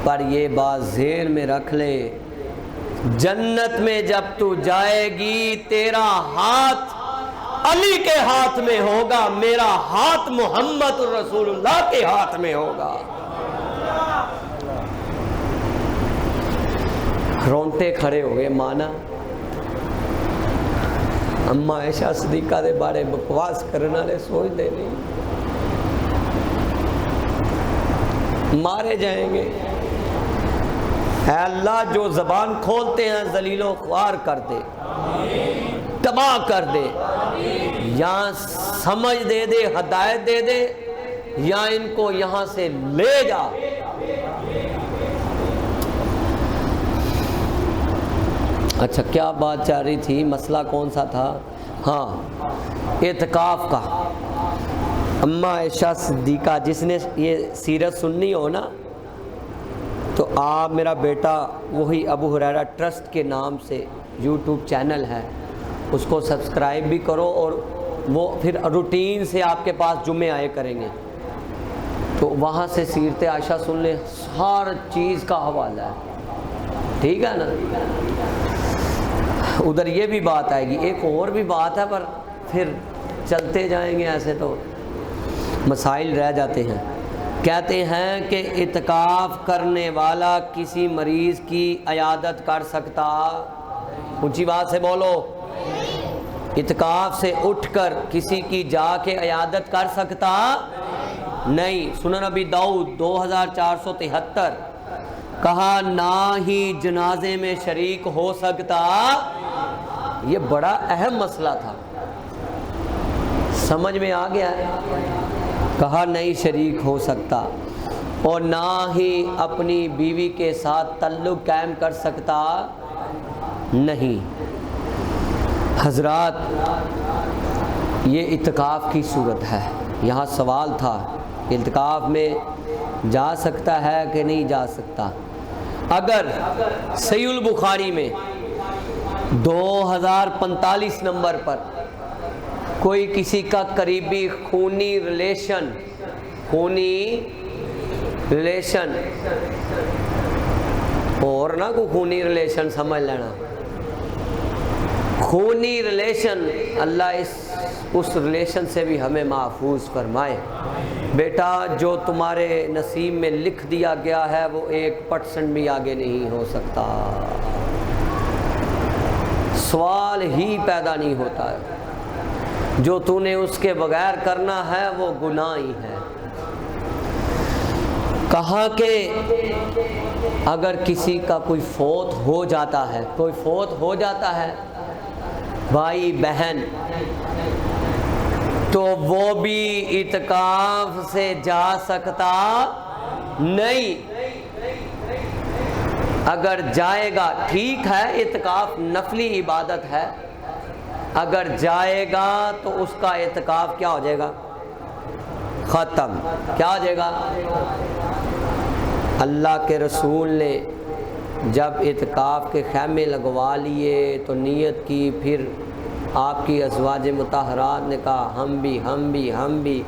پر یہ بات ذہن میں رکھ لے، جنت میں جب تو جائے گی تیرا ہاتھ علی کے ہاتھ میں ہوگا، میرا ہاتھ محمد رسول اللہ کے ہاتھ میں ہوگا۔ رونٹے کھڑے ہو گئے، مانا اما عائشہ صدیقہ دے بارے بکواس کرنے والے سوچ دے نہیں، مارے جائیں گے۔ اے اللہ جو زبان کھولتے ہیں ذلیل و خوار کر دے، تباہ کر دے، یا سمجھ دے دے، ہدایت دے دے، یا ان کو یہاں سے لے جا۔ اچھا کیا بات چل رہی تھی، مسئلہ کون سا تھا؟ ہاں اعتکاف کا۔ اما عائشہ صدیقہ، جس نے یہ سیرت سننی ہو نا تو آپ، میرا بیٹا وہی ابو ہریرہ ٹرسٹ کے نام سے یوٹیوب چینل ہے، اس کو سبسکرائب بھی کرو، اور وہ پھر روٹین سے آپ کے پاس جمعے آئے کریں گے، تو وہاں سے سیرت عائشہ سن لیں، ہر چیز کا حوالہ ہے، ٹھیک ہے نا؟ ادھر یہ بھی بات آئے گی، ایک اور بھی بات ہے، پر پھر چلتے جائیں گے ایسے تو مسائل رہ جاتے ہیں۔ کہتے ہیں کہ اعتکاف کرنے والا کسی مریض کی عیادت کر سکتا؟ اونچی بات سے بولو، اعتکاف سے اٹھ کر کسی کی جا کے عیادت کر سکتا؟ نہیں۔ سنن ابی داؤد 2473، کہا نہ ہی جنازے میں شریک ہو سکتا۔ یہ بڑا اہم مسئلہ تھا، سمجھ میں آ گیا ہے؟ کہا نہیں شریک ہو سکتا، اور نہ ہی اپنی بیوی کے ساتھ تعلق قائم کر سکتا، نہیں۔ حضرات یہ اعتکاف کی صورت ہے، یہاں سوال تھا اعتکاف میں جا سکتا ہے کہ نہیں جا سکتا؟ اگر صحیح البخاری میں 2045 نمبر پر کوئی کسی کا قریبی خونی ریلیشن اور نہ کو خونی ریلیشن سمجھ لینا، خونی ریلیشن، اللہ اس ریلیشن سے بھی ہمیں محفوظ فرمائے۔ بیٹا جو تمہارے نصیب میں لکھ دیا گیا ہے وہ 1% بھی آگے نہیں ہو سکتا، سوال ہی پیدا نہیں ہوتا ہے، جو تو نے اس کے بغیر کرنا ہے وہ گناہ ہی ہے۔ کہا کہ اگر کسی کا کوئی فوت ہو جاتا ہے بھائی بہن، تو وہ بھی اعتکاف سے جا سکتا نہیں۔ اگر جائے گا ٹھیک ہے، اعتکاف نفلی عبادت ہے، اگر جائے گا تو اس کا اعتکاف کیا ہو جائے گا؟ ختم۔ کیا ہو جائے گا؟ اللہ کے رسول نے جب اعتکاف کے خیمے لگوا لیے تو نیت کی، پھر آپ کی ازواج مطہرات نے کہا ہم بھی،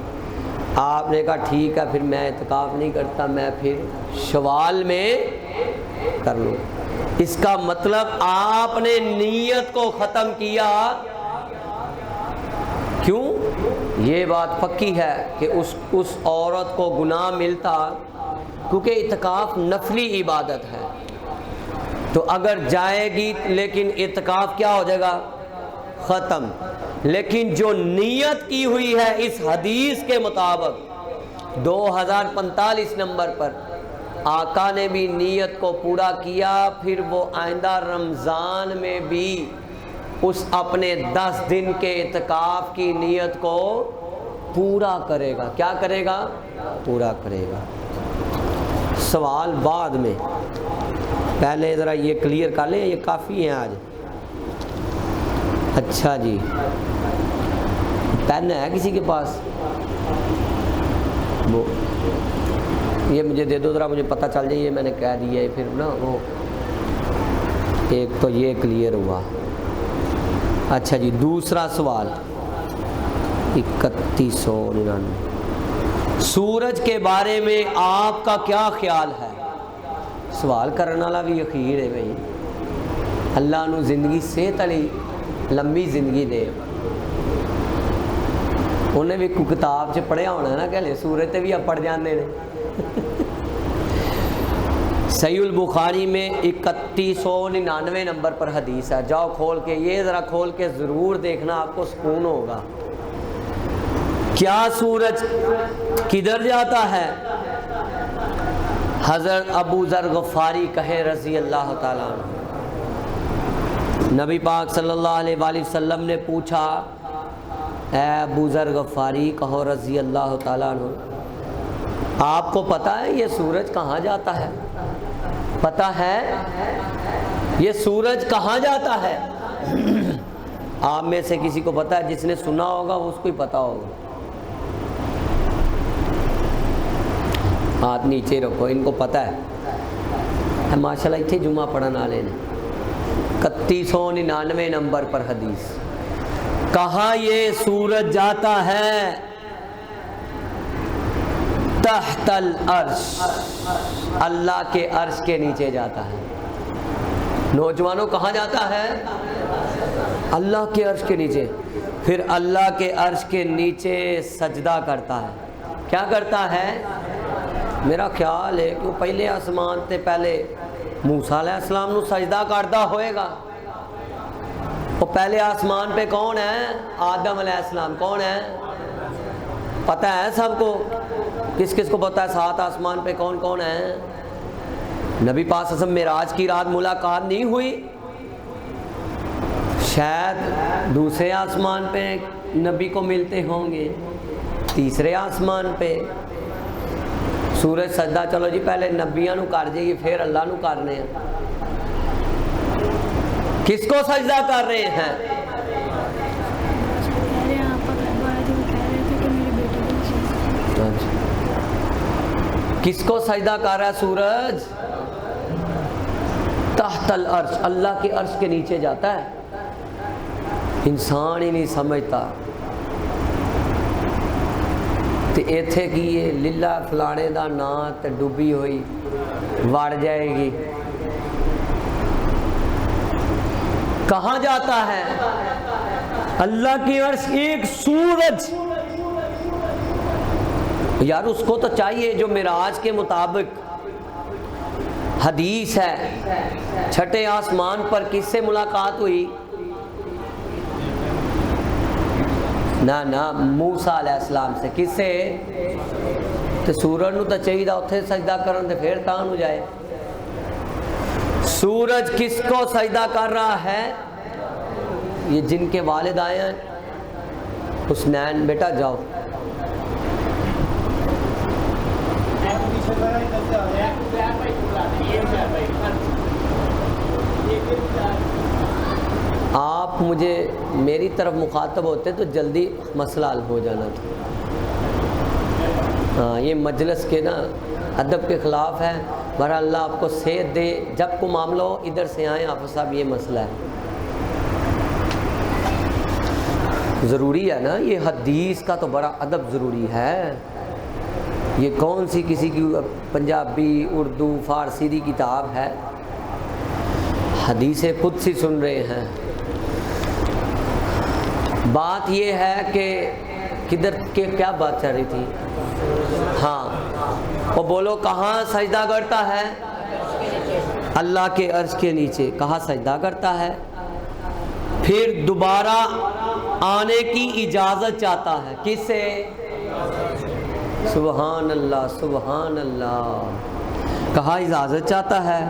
آپ نے کہا ٹھیک ہے پھر میں اعتکاف نہیں کرتا، میں پھر شوال میں کر لوں۔ اس کا مطلب آپ نے نیت کو ختم کیا۔ کیوں؟ یہ بات پکی ہے کہ اس عورت کو گناہ ملتا، کیونکہ اعتکاف نفلی عبادت ہے، تو اگر جائے گی لیکن اعتکاف کیا ہو جائے گا؟ ختم۔ لیکن جو نیت کی ہوئی ہے اس حدیث کے مطابق 2045 نمبر پر، آقا نے بھی نیت کو پورا کیا، پھر وہ آئندہ رمضان میں بھی اس اپنے 10 دن کے اعتکاف کی نیت کو پورا کرے گا۔ کیا کرے گا؟ پورا کرے گا۔ سوال بعد میں، پہلے ذرا یہ کلیئر کر لیں، یہ کافی ہیں آج۔ اچھا جی، پین ہے کسی کے پاس؟ وہ یہ مجھے دے دو ذرا، مجھے پتہ چل جائے، یہ میں نے کہہ دیا ہے پھر نا، وہ ایک تو یہ کلیئر ہوا۔ اچھا جی، دوسرا سوال 3199، سورج کے بارے میں آپ کا کیا خیال ہے؟ سوال کرنے والا بھی یقین ہے بھائی، اللہ انہوں زندگی صحت والی لمبی زندگی دے، انہیں بھی کوئی کتاب سے پڑھیا ہونا ہے نا کہ لے سورج تے بھی اب پڑھ جاندے نے۔ صحیح البخاری میں 3199 نمبر پر حدیث ہے، جاؤ کھول کے، یہ ذرا کھول کے ضرور دیکھنا، آپ کو سکون ہوگا۔ کیا سورج کدھر جاتا ہے؟ حضرت ابو ذر غفاری کہے رضی اللہ تعالیٰ عنہ، نبی پاک صلی اللہ علیہ وآلہ وسلم نے پوچھا، اے ابو ذر غفاری کہو رضی اللہ تعالیٰ عنہ، آپ کو پتہ ہے یہ سورج کہاں جاتا ہے؟ پتہ ہے یہ سورج کہاں جاتا ہے؟ آپ میں سے کسی کو پتہ ہے؟ جس نے سنا ہوگا وہ اس کو ہی پتہ ہوگا، ہاتھ نیچے رکھو، ان کو پتہ ہے ماشاءاللہ، اتنے جمعہ پڑھن والے نے۔ 3199 نمبر پر حدیث، کہاں یہ سورج جاتا ہے؟ تحت العرش، اللہ کے عرش کے نیچے جاتا ہے۔ نوجوانوں کہاں جاتا ہے؟ اللہ کے عرش کے نیچے۔ پھر اللہ کے عرش کے نیچے سجدہ کرتا ہے۔ کیا کرتا ہے؟ میرا خیال ہے کہ وہ پہلے آسمان تے پہلے موسیٰ علیہ السلام نو سجدہ کرتا ہوئے گا۔ وہ پہلے آسمان پہ کون ہے؟ آدم علیہ السلام۔ کون ہے؟ پتہ ہے سب کو؟ کس کس کو پتہ ہے 7 آسمان پہ کون کون ہے؟ نبی پاک صلی اللہ علیہ وسلم معراج کی رات ملاقات نہیں ہوئی؟ شاید دوسرے آسمان پہ نبی کو ملتے ہوں گے، تیسرے آسمان پہ۔ سورج سجدہ چلو جی پہلے نبیاں نو کر جائے گی، پھر اللہ نو کرنے ہیں۔ کس کو سجدہ کر رہے ہیں؟ کس کو سجدہ کر رہا ہے سورج؟ تحت العرش، اللہ کے عرش کے نیچے جاتا ہے۔ انسان ہی نہیں سمجھتا تے ایتھے کی یہ للہ فلانے دا نام تے ڈوبی ہوئی وڑ جائے گی۔ کہاں جاتا ہے؟ اللہ کی عرش۔ ایک سورج، یار اس کو تو چاہیے جو معراج کے مطابق حدیث ہے، چھٹے آسمان پر کس سے ملاقات ہوئی؟ نہ موسیٰ علیہ السلام سے۔ کس سے؟ تو سورج نو تو چاہیے اتھے سجدہ کرن تے پھر تان ہو جائے۔ سورج کس کو سجدہ کر رہا ہے؟ یہ جن کے والد آئے ہیں، حسنین بیٹا جاؤ۔ آپ مجھے میری طرف مخاطب ہوتے تو جلدی مسئلہ حل ہو جانا تھا۔ ہاں، یہ مجلس کے نا ادب کے خلاف ہے۔ بہرحال اللہ آپ کو صحت دے، جب کو معاملہ ہو ادھر سے آئیں آپ صاحب، یہ مسئلہ ہے ضروری ہے نا، یہ حدیث کا تو بڑا ادب ضروری ہے۔ یہ کون سی کسی کی پنجابی اردو فارسی کی کتاب ہے؟ حدیث قدسی سن رہے ہیں۔ بات یہ ہے کہ کدھر کے کیا بات چل رہی تھی؟ ہاں، وہ بولو کہاں سجدہ کرتا ہے؟ اللہ کے عرش کے نیچے۔ کہاں سجدہ کرتا ہے؟ پھر دوبارہ آنے کی اجازت چاہتا ہے۔ کس سے؟ سبحان اللہ سبحان اللہ۔ کہاں اجازت چاہتا ہے؟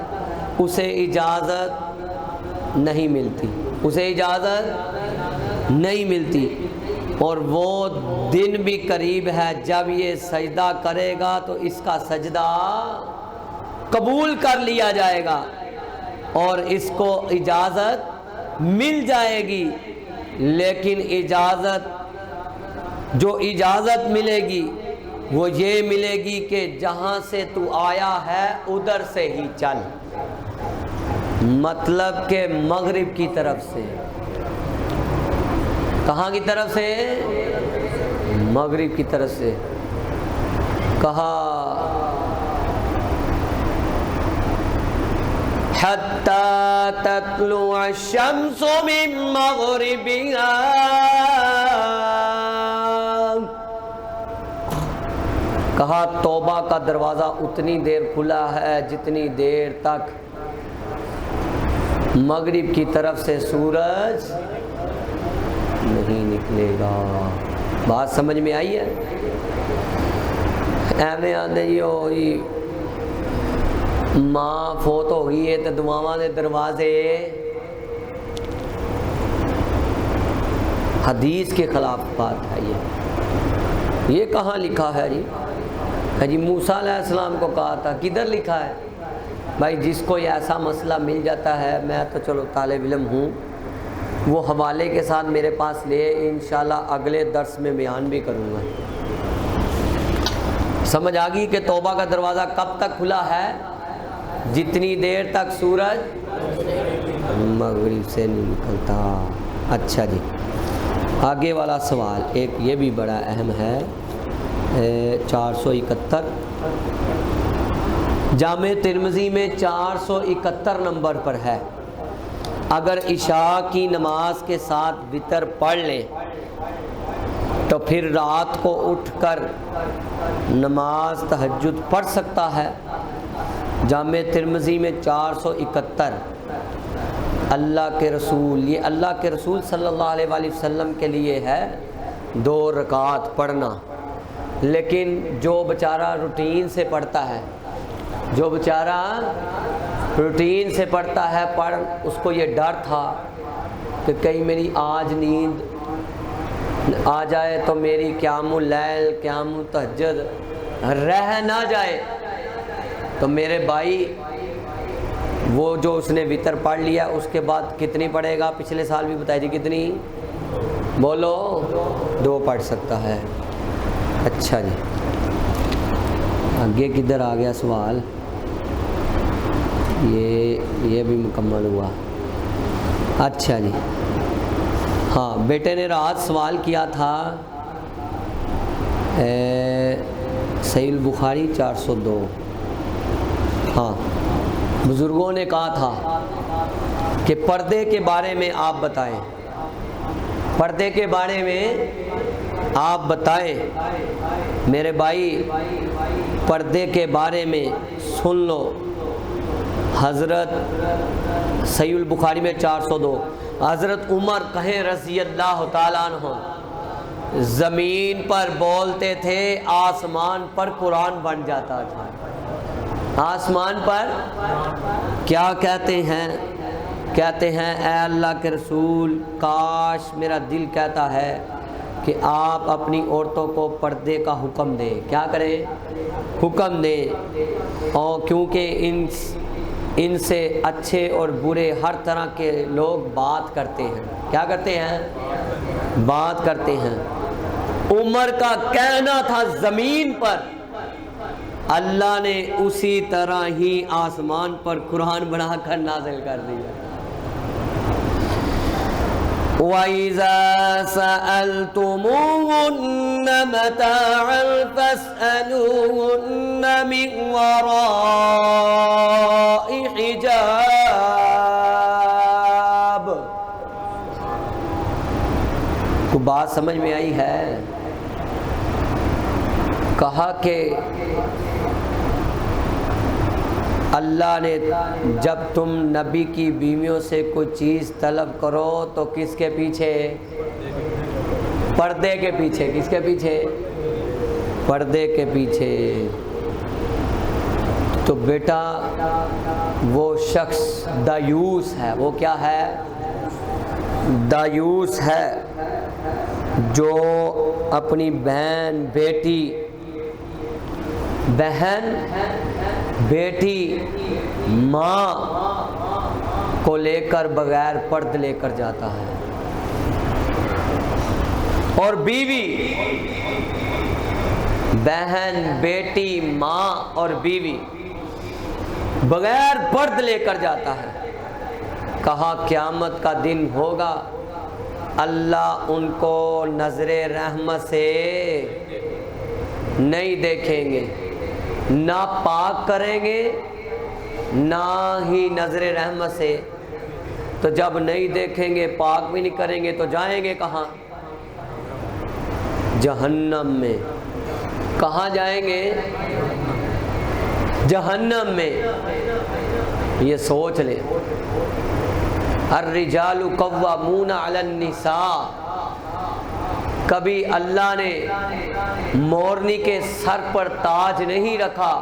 اسے اجازت نہیں ملتی، اسے اجازت نہیں ملتی، اور وہ دن بھی قریب ہے جب یہ سجدہ کرے گا تو اس کا سجدہ قبول کر لیا جائے گا اور اس کو اجازت مل جائے گی۔ لیکن جو اجازت ملے گی وہ یہ ملے گی کہ جہاں سے تو آیا ہے ادھر سے ہی چل، مطلب کہ مغرب کی طرف سے۔ کہاں کی طرف سے؟ مغرب کی طرف سے۔ کہا حتی تطلع الشمس من مغربها، کہا توبہ کا دروازہ اتنی دیر کھلا ہے جتنی دیر تک مغرب کی طرف سے سورج نہیں نکلے گا۔ بات سمجھ میں آئی ہے؟ ایویں آدھے جی ماں فوت ہو گئی ہے تو دعاواں دے دروازے، حدیث کے خلاف بات ہے یہ کہاں لکھا ہے جی؟ جی موسیٰ علیہ السلام کو کہا تھا، کدھر لکھا ہے؟ بھائی جس کو یہ ایسا مسئلہ مل جاتا ہے، میں تو چلو طالب علم ہوں، وہ حوالے کے ساتھ میرے پاس لے، انشاءاللہ اگلے درس میں بیان بھی کروں گا۔ سمجھ آ گئی کہ توبہ کا دروازہ کب تک کھلا ہے؟ جتنی دیر تک سورج مغرب سے نہیں نکلتا۔ اچھا جی، آگے والا سوال ایک یہ بھی بڑا اہم ہے، 471 جامع ترمذی میں 471 نمبر پر ہے، اگر عشاء کی نماز کے ساتھ وتر پڑھ لیں تو پھر رات کو اٹھ کر نماز تہجد پڑھ سکتا ہے۔ جامع ترمذی میں 471۔ اللہ کے رسول، یہ اللہ کے رسول صلی اللہ علیہ وآلہ وسلم کے لیے ہے 2 رکعت پڑھنا، لیکن جو بیچارہ روٹین سے پڑھتا ہے، جو بیچارہ روٹین سے پڑھتا ہے، اس کو یہ ڈر تھا کہ کہیں میری آج نیند آ جائے تو میری قیام اللیل قیام التہجد رہ نہ جائے، تو میرے بھائی وہ جو اس نے وتر پڑھ لیا اس کے بعد کتنی پڑھے گا؟ پچھلے سال بھی بتائی جی، کتنی بولو؟ 2 پڑھ سکتا ہے۔ اچھا جی، آگے کدھر آ گیا سوال؟ یہ بھی مکمل ہوا۔ اچھا جی، ہاں بیٹے نے رات سوال کیا تھا، صحیح البخاری 402۔ ہاں بزرگوں نے کہا تھا کہ پردے کے بارے میں آپ بتائیں، پردے کے بارے میں آپ بتائیں۔ میرے بھائی پردے کے بارے میں سن لو، حضرت صحیح البخاری میں 402، حضرت عمر کہیں رضی اللہ تعالیٰ عنہ زمین پر بولتے تھے، آسمان پر قرآن بن جاتا تھا۔ آسمان پر کیا کہتے ہیں؟ کہتے ہیں اے اللہ کے رسول، کاش میرا دل کہتا ہے کہ آپ اپنی عورتوں کو پردے کا حکم دیں۔ کیا کریں؟ حکم دیں، اور کیونکہ ان سے اچھے اور برے ہر طرح کے لوگ بات کرتے ہیں۔ کیا کرتے ہیں؟ بات کرتے ہیں۔ عمر کا کہنا تھا زمین پر، اللہ نے اسی طرح ہی آسمان پر قرآن بنا کر نازل کر دیا۔ وَإِذَا سَأَلْتُمُوهُنَّ مَتَاعًا فَاسْأَلُوهُنَّ مِنْ وَرَاءِ حِجَابٍ۔ کو بات سمجھ میں آئی ہے؟ کہا کہ اللہ نے جب تم نبی کی بیویوں سے کوئی چیز طلب کرو تو کس کے پیچھے؟ پردے کے پیچھے۔ کس کے پیچھے؟ پردے کے پیچھے۔ تو بیٹا وہ شخص دایوس ہے، وہ کیا ہے؟ دایوس ہے، جو اپنی بہن بیٹی ماں کو لے کر بغیر پرد لے کر جاتا ہے، اور بیوی، بہن بیٹی ماں اور بیوی بغیر پرد لے کر جاتا ہے۔ کہا قیامت کا دن ہوگا اللہ ان کو نظر رحمت سے نہیں دیکھیں گے، نہ پاک کریں گے نہ ہی نظر رحمت سے۔ تو جب نہیں دیکھیں گے، پاک بھی نہیں کریں گے، تو جائیں گے کہاں؟ جہنم میں۔ کہاں جائیں گے؟ جہنم میں۔ یہ سوچ لیں، الرجال قوامون علی النساء، کبھی اللہ نے مورنی کے سر پر تاج نہیں رکھا،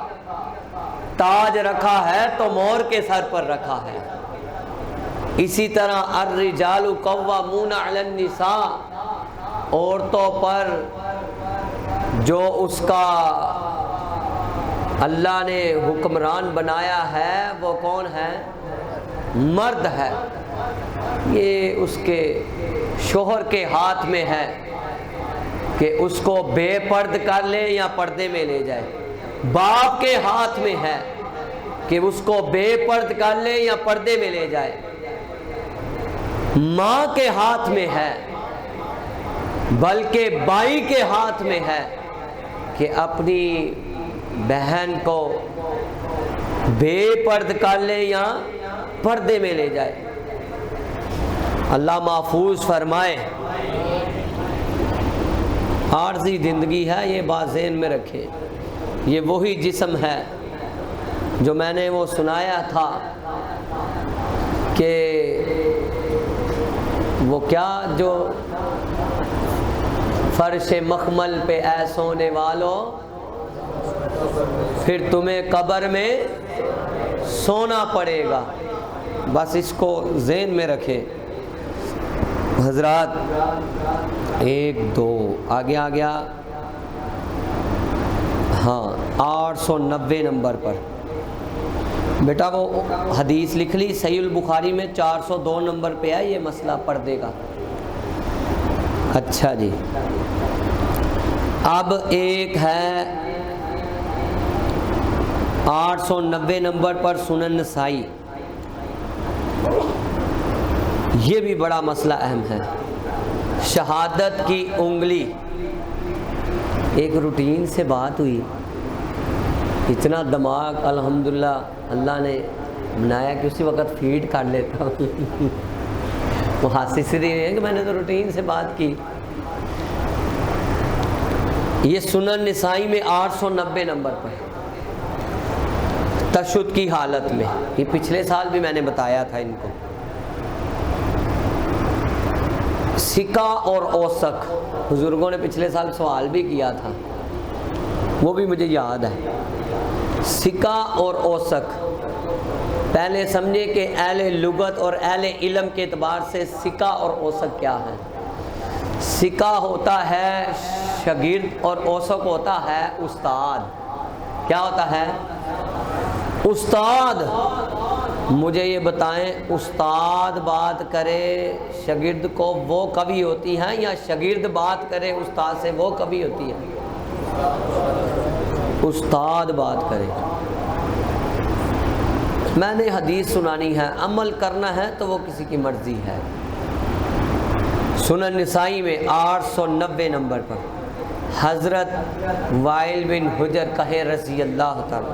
تاج رکھا ہے تو مور کے سر پر رکھا ہے۔ اسی طرح الرجال قوامون علی النساء، عورتوں پر جو اس کا اللہ نے حکمران بنایا ہے وہ کون ہے؟ مرد ہے۔ یہ اس کے شوہر کے ہاتھ میں ہے کہ اس کو بے پرد کر لے یا پردے میں لے جائے۔ باپ کے ہاتھ میں ہے کہ اس کو بے پرد کر لے یا پردے میں لے جائے۔ ماں کے ہاتھ میں ہے، بلکہ بائی کے ہاتھ میں ہے کہ اپنی بہن کو بے پرد کر لے یا پردے میں لے جائے۔ اللہ محفوظ فرمائے۔ عارضی زندگی ہے، یہ بات ذہن میں رکھیں۔ یہ وہی جسم ہے جو میں نے وہ سنایا تھا کہ وہ کیا، جو فرش مخمل پہ اے سونے والوں، پھر تمہیں قبر میں سونا پڑے گا۔ بس اس کو ذہن میں رکھیں حضرات۔ 1 2 آگے آ گیا، ہاں 890 نمبر پر بیٹا وہ حدیث لکھ لی، صحیح البخاری میں 402 نمبر پہ ہے یہ مسئلہ پردے کا۔ اچھا جی، اب ایک ہے 890 نمبر پر سنن نسائی، یہ بھی بڑا مسئلہ اہم ہے۔ شہادت کی انگلی، ایک روٹین سے بات ہوئی، اتنا دماغ الحمدللہ اللہ نے بنایا کہ اسی وقت فیڈ کر لیتا ہوں۔ وہ ہاتھ سے نہیں ہے کہ میں نے تو روٹین سے بات کی۔ یہ سنن نسائی میں 890 نمبر پر، تشہد کی حالت میں، یہ پچھلے سال بھی میں نے بتایا تھا ان کو۔ سکہ اور اوسق، بزرگوں نے پچھلے سال سوال بھی کیا تھا، وہ بھی مجھے یاد ہے۔ سکہ اور اوسق، پہلے سمجھے کہ اہل لغت اور اہل علم کے اعتبار سے سکہ اور اوسق کیا ہے۔ سکہ ہوتا ہے شاگرد اور اوسق ہوتا ہے استاد۔ کیا ہوتا ہے؟ استاد۔ مجھے یہ بتائیں، استاد بات کرے شاگرد کو وہ کبھی ہوتی ہے یا شاگرد بات کرے استاد سے وہ کبھی ہوتی ہے؟ استاد بات کرے۔ میں نے حدیث سنانی ہے، عمل کرنا ہے تو وہ کسی کی مرضی ہے۔ سنن نسائی میں 890 نمبر پر حضرت وائل بن حجر کہے رضی اللہ تعالی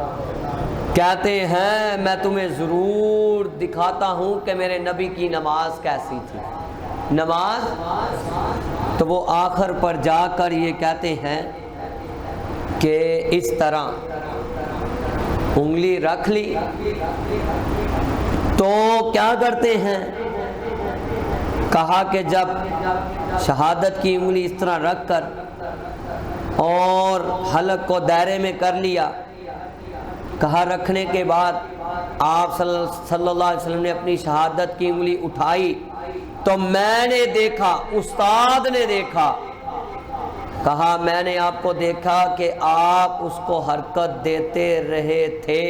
کہتے ہیں، میں تمہیں ضرور دکھاتا ہوں کہ میرے نبی کی نماز کیسی تھی۔ نماز تو وہ آخر پر جا کر یہ کہتے ہیں کہ اس طرح انگلی رکھ لی تو کیا کرتے ہیں؟ کہا کہ جب شہادت کی انگلی اس طرح رکھ کر اور حلق کو دائرے میں کر لیا، کہا رکھنے کے بعد آپ صلی اللہ علیہ وسلم نے اپنی شہادت کی انگلی اٹھائی تو میں نے دیکھا، استاد نے دیکھا، کہا میں نے آپ کو دیکھا کہ آپ اس کو حرکت دیتے رہے تھے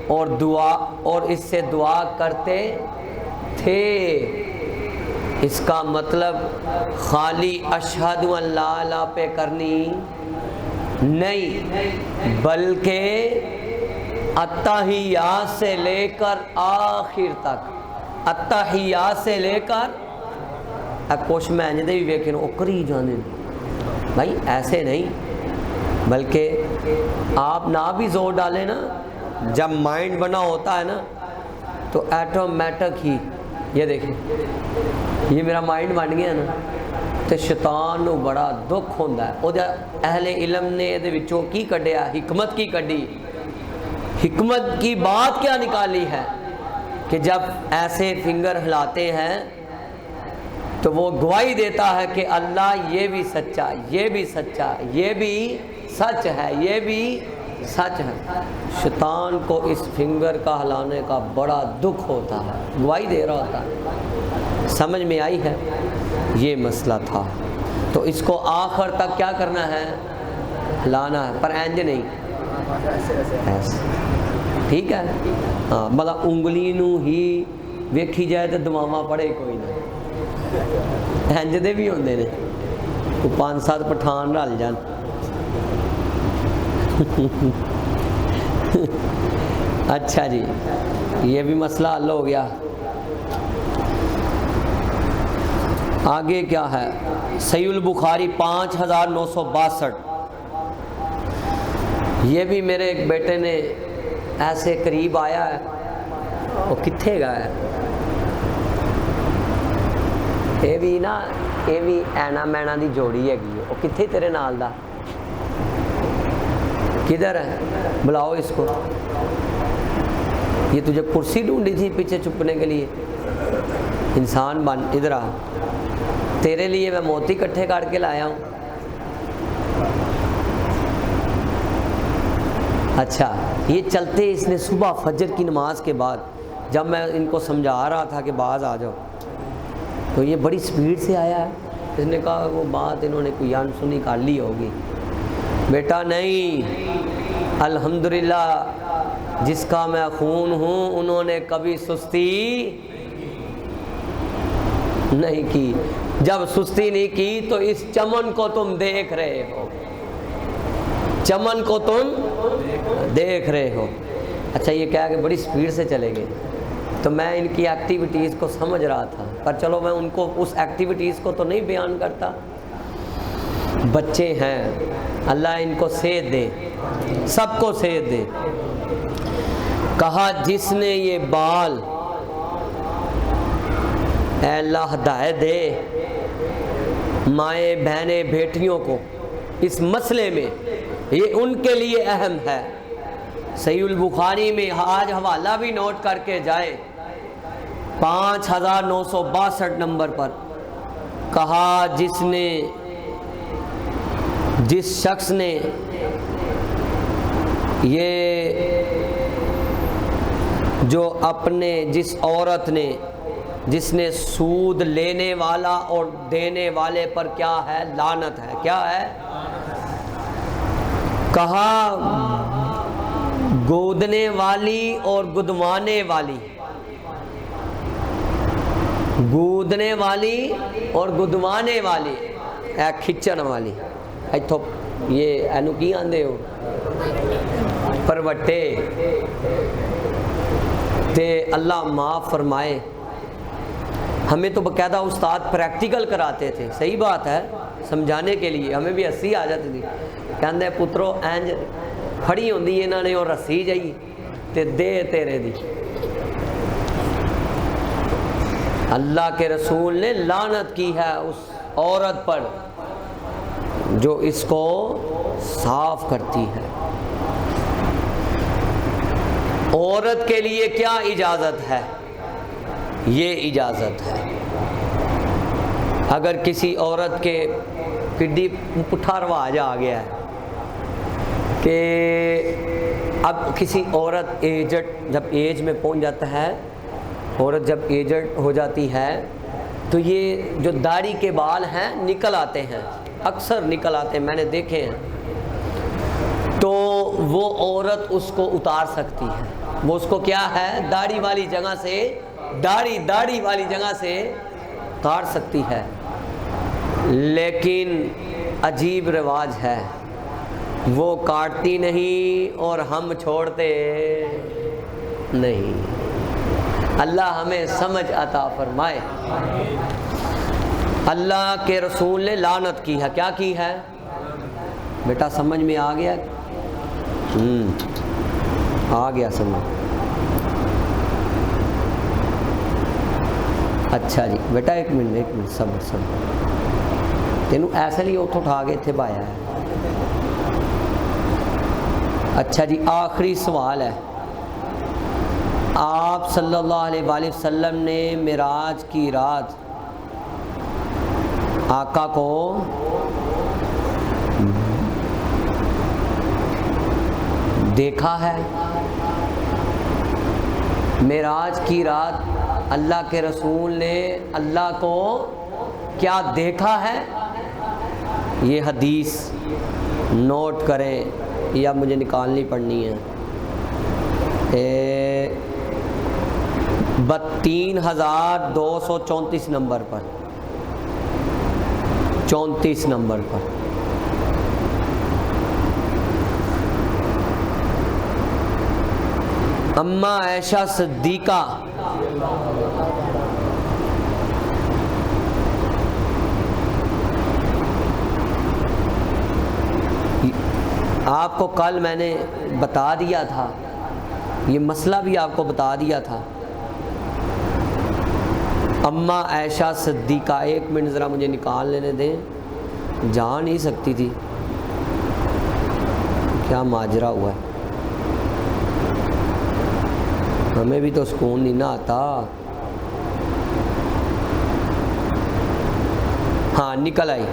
اور دعا اور اس سے دعا کرتے تھے۔ اس کا مطلب خالی اشہد ان لا الہ پہ کرنی نہیں، بلکہ التحیات سے لے کر آخر تک، التحیات سے لے کر کچھ میں انجدے بھی ویکھے وہ کری جانے بھائی ایسے نہیں، بلکہ آپ نہ بھی زور ڈالیں نا، جب مائنڈ بنا ہوتا ہے نا تو ایٹومیٹک ہی یہ دیکھیں یہ میرا مائنڈ بن گیا نا تو شیطان نو بڑا دکھ ہوتا ہے۔ وہ اہل علم نے یہ کی کڈیا، حکمت کی کڈی، حکمت کی بات کیا نکالی ہے کہ جب ایسے فنگر ہلاتے ہیں تو وہ گواہی دیتا ہے کہ اللہ یہ بھی سچا، یہ بھی سچا، یہ بھی سچ ہے، یہ بھی سچ ہے۔ شیطان کو اس فنگر کا ہلانے کا بڑا دکھ ہوتا ہے، گواہی دے رہا ہوتا ہے۔ سمجھ میں آئی ہے؟ یہ مسئلہ تھا، تو اس کو آخر تک کیا کرنا ہے؟ ہلانا ہے، پر اینج نہیں ایسے، ٹھیک ہے؟ ہاں مطلب انگلی نو ہی ویکھی جائے تو دماغ پڑے کوئی نہ، اینج دے بھی ہوندے نے، وہ 5-7 پٹھان رل جان۔ اچھا جی، یہ بھی مسئلہ حل ہو گیا۔ آگے کیا ہے؟ صحیح البخاری 5962، یہ بھی میرے ایک بیٹے نے ایسے قریب آیا ہے، وہ کتھے گا ہے، یہ بھی نا، یہ بھی اینا مینا دی جوڑی ہے گی، وہ کتھے تیرے نال دا، کدھر ہے؟ بلاؤ اس کو، یہ تجھے کرسی ڈھونڈی تھی پیچھے چھپنے کے لیے، انسان بن، ادھر آ، تیرے لیے میں موتی کٹھے کر کے لایا ہوں۔ اچھا، یہ چلتے اس نے صبح فجر کی نماز کے بعد جب میں ان کو سمجھا رہا تھا کہ باز آ جاؤ تو یہ بڑی سپیڈ سے آیا ہے، اس نے کہا وہ بات انہوں نے کوئی انسنی کر لی ہوگی۔ بیٹا نہیں، الحمدللہ جس کا میں خون ہوں انہوں نے کبھی سستی نہیں کی، جب سستی نہیں کی تو اس چمن کو تم دیکھ رہے ہو، چمن کو تم دیکھ رہے ہو۔ اچھا، یہ کہا کہ بڑی سپیڈ سے چلے گئے، تو میں ان کی ایکٹیویٹیز کو سمجھ رہا تھا، پر چلو میں ان کو اس ایکٹیویٹیز کو تو نہیں بیان کرتا، بچے ہیں، اللہ ان کو صحت دے، سب کو صحت دے۔ کہا جس نے یہ بال، اے اللہ ہدایت دے مائیں بہنیں بیٹیوں کو اس مسئلے میں، یہ ان کے لیے اہم ہے۔ صحیح البخاری میں آج حوالہ بھی نوٹ کر کے جائے، 5962 نمبر پر، کہا جس شخص نے یہ جو جس عورت نے جس نے سود لینے والا اور دینے والے پر کیا ہے؟ لعنت ہے۔ کیا ہے؟ کہا گودنے والی اور گدوانے والی، گودنے والی اور گدوانے والی، اے کھچن والی، ایتھو یہ اینو کی آندے ہو پروٹے، تے اللہ معاف فرمائے۔ ہمیں تو باقاعدہ استاد پریکٹیکل کراتے تھے، صحیح بات ہے، سمجھانے کے لیے، ہمیں بھی ہنسی آ جاتی تھی، کہندے پترو اینج پھڑی ہوندی انہاں نے اور رسی جائی تے دے تیرے دی۔ اللہ کے رسول نے لعنت کی ہے اس عورت پر جو اس کو صاف کرتی ہے۔ عورت کے لیے کیا اجازت ہے؟ یہ اجازت ہے، اگر کسی عورت کے کڈی پٹھا رواج آ گیا ہے کہ اب کسی عورت ایجڈ جب ایج میں پہنچ جاتا ہے، عورت جب ایجڈ ہو جاتی ہے تو یہ جو داڑھی کے بال ہیں نکل آتے ہیں، اکثر نکل آتے ہیں، میں نے دیکھے ہیں، تو وہ عورت اس کو اتار سکتی ہے، وہ اس کو کیا ہے؟ داڑھی والی جگہ سے، داڑھی والی جگہ سے کاٹ سکتی ہے، لیکن عجیب رواج ہے، وہ کاٹتی نہیں اور ہم چھوڑتے نہیں۔ اللہ ہمیں سمجھ عطا فرمائے۔ اللہ کے رسول نے لعنت کی ہے. کیا کی ہے بیٹا؟ سمجھ میں آ گیا؟ آ گیا سمجھ. اچھا جی بیٹا ایک منٹ صبر. تینوں ایسے لیے اتوں اٹھا کے اتنے پایا ہے. اچھا جی آخری سوال ہے. آپ صلی اللہ علیہ وآلہ وسلم نے معراج کی رات آقا کو دیکھا ہے؟ معراج کی رات اللہ کے رسول نے اللہ کو کیا دیکھا ہے؟ یہ حدیث نوٹ کریں یا مجھے نکالنی پڑنی ہے. 3234 نمبر پر 34 نمبر پر. اماں عائشہ صدیقہ آپ کو کل میں نے بتا دیا تھا، یہ مسئلہ بھی آپ کو بتا دیا تھا. اماں عائشہ صدیقہ، ایک منٹ ذرا مجھے نکال لینے دیں، جا نہیں سکتی تھی. کیا ماجرا ہوا ہے، ہمیں بھی تو سکون نہیں نہ آتا. ہاں نکل آئی.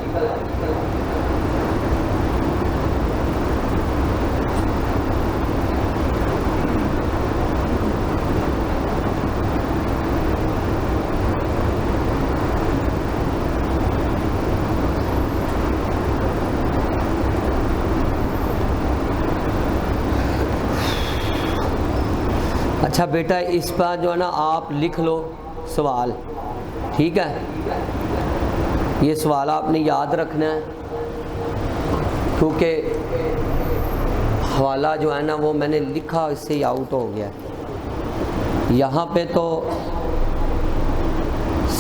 اچھا بیٹا اس پر جو ہے نا آپ لکھ لو سوال، ٹھیک ہے؟ یہ سوال آپ نے یاد رکھنا ہے کیونکہ حوالہ جو ہے نا وہ میں نے لکھا اس سے ہی آؤٹ ہو گیا. یہاں پہ تو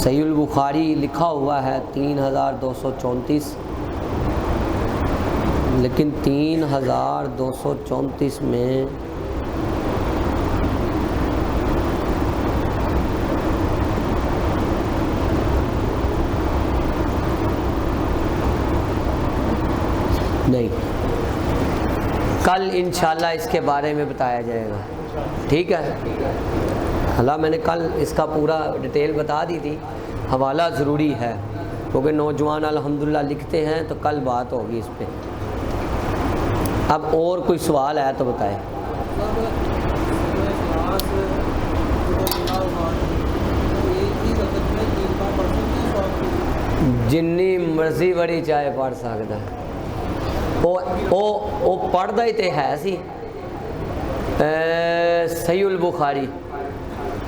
صحیح البخاری لکھا ہوا ہے 3234، لیکن 3234 میں نہیں. کل انشاءاللہ اس کے بارے میں بتایا جائے گا، ٹھیک ہے؟ حالانکہ میں نے کل اس کا پورا ڈیٹیل بتا دی تھی. حوالہ ضروری ہے کیونکہ نوجوان الحمدللہ لکھتے ہیں، تو کل بات ہوگی اس پہ. اب اور کوئی سوال ہے تو بتائیں. جنی مرضی بڑی چاہے پڑھ سکتا ہے. وہ پڑھتا ہی تو ہے سی. صحیح البخاری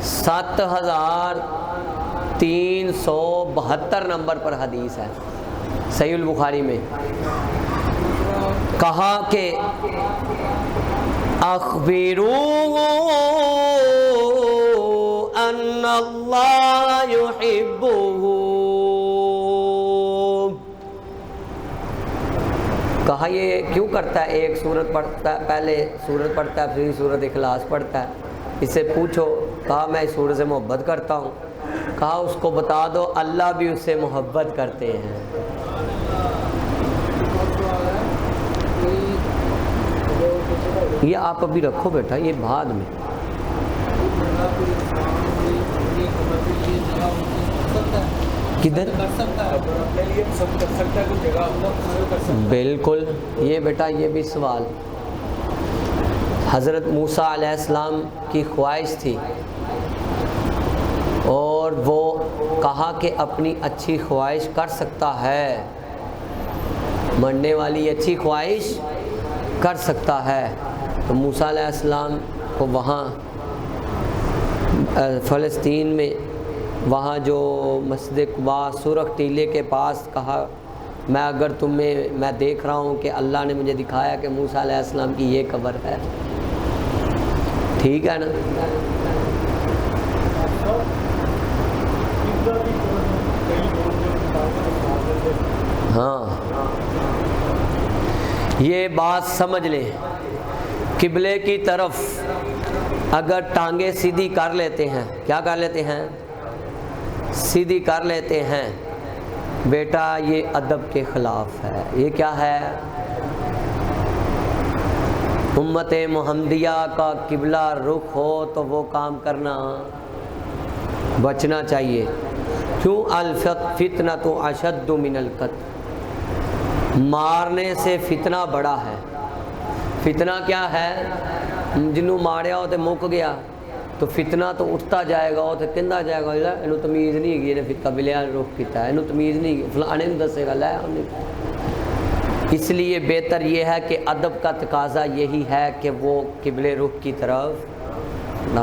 7372 نمبر پر حدیث ہے. صحیح البخاری میں کہا کہ اخبروا ان اللہ یحبہ. کہا یہ کیوں کرتا ہے؟ ایک سورت پڑھتا ہے، پہلے سورت پڑھتا ہے، پھر سورت اخلاص پڑھتا ہے. اس سے پوچھو. کہا میں اس سورت سے محبت کرتا ہوں. کہا اس کو بتا دو اللہ بھی اس سے محبت کرتے ہیں. یہ آپ ابھی رکھو بیٹا، یہ بعد میں. کدھر؟ بالکل. یہ بیٹا یہ بھی سوال حضرت موسیٰ علیہ السلام کی خواہش تھی، اور وہ کہا کہ اپنی اچھی خواہش کر سکتا ہے، مرنے والی اچھی خواہش کر سکتا ہے. تو موسیٰ علیہ السلام کو وہاں فلسطین میں وہاں جو مسجد قباء سرخ ٹیلے کے پاس کہا میں اگر میں دیکھ رہا ہوں کہ اللہ نے مجھے دکھایا کہ موسیٰ علیہ السلام کی یہ قبر ہے. ٹھیک ہے نا؟ ہاں یہ بات سمجھ لیں، قبلے کی طرف اگر ٹانگیں سیدھی کر لیتے ہیں، کیا کر لیتے ہیں؟ سیدھی کر لیتے ہیں، بیٹا یہ ادب کے خلاف ہے۔ یہ کیا ہے؟ امت محمدیہ کا قبلہ رخ ہو تو وہ کام کرنا بچنا چاہیے۔ کیوں؟ الفتنۃ اشد من القتل، مارنے سے فتنہ بڑا ہے۔ فتنہ کیا ہے؟ جنوں ماریا ہو تے مک گیا تو فتنہ تو اٹھتا جائے گا، وہ تو کہندا جائے گا اینوں تمیز نہیں ہے، یہ فتنہ بلیا رخ کیتا ہے، اینوں تمیز نہیں، فلانے نوں دسے گا لے انہیں۔ اس لیے بہتر یہ ہے کہ ادب کا تقاضا یہی ہے کہ وہ قبلے رخ کی طرف نہ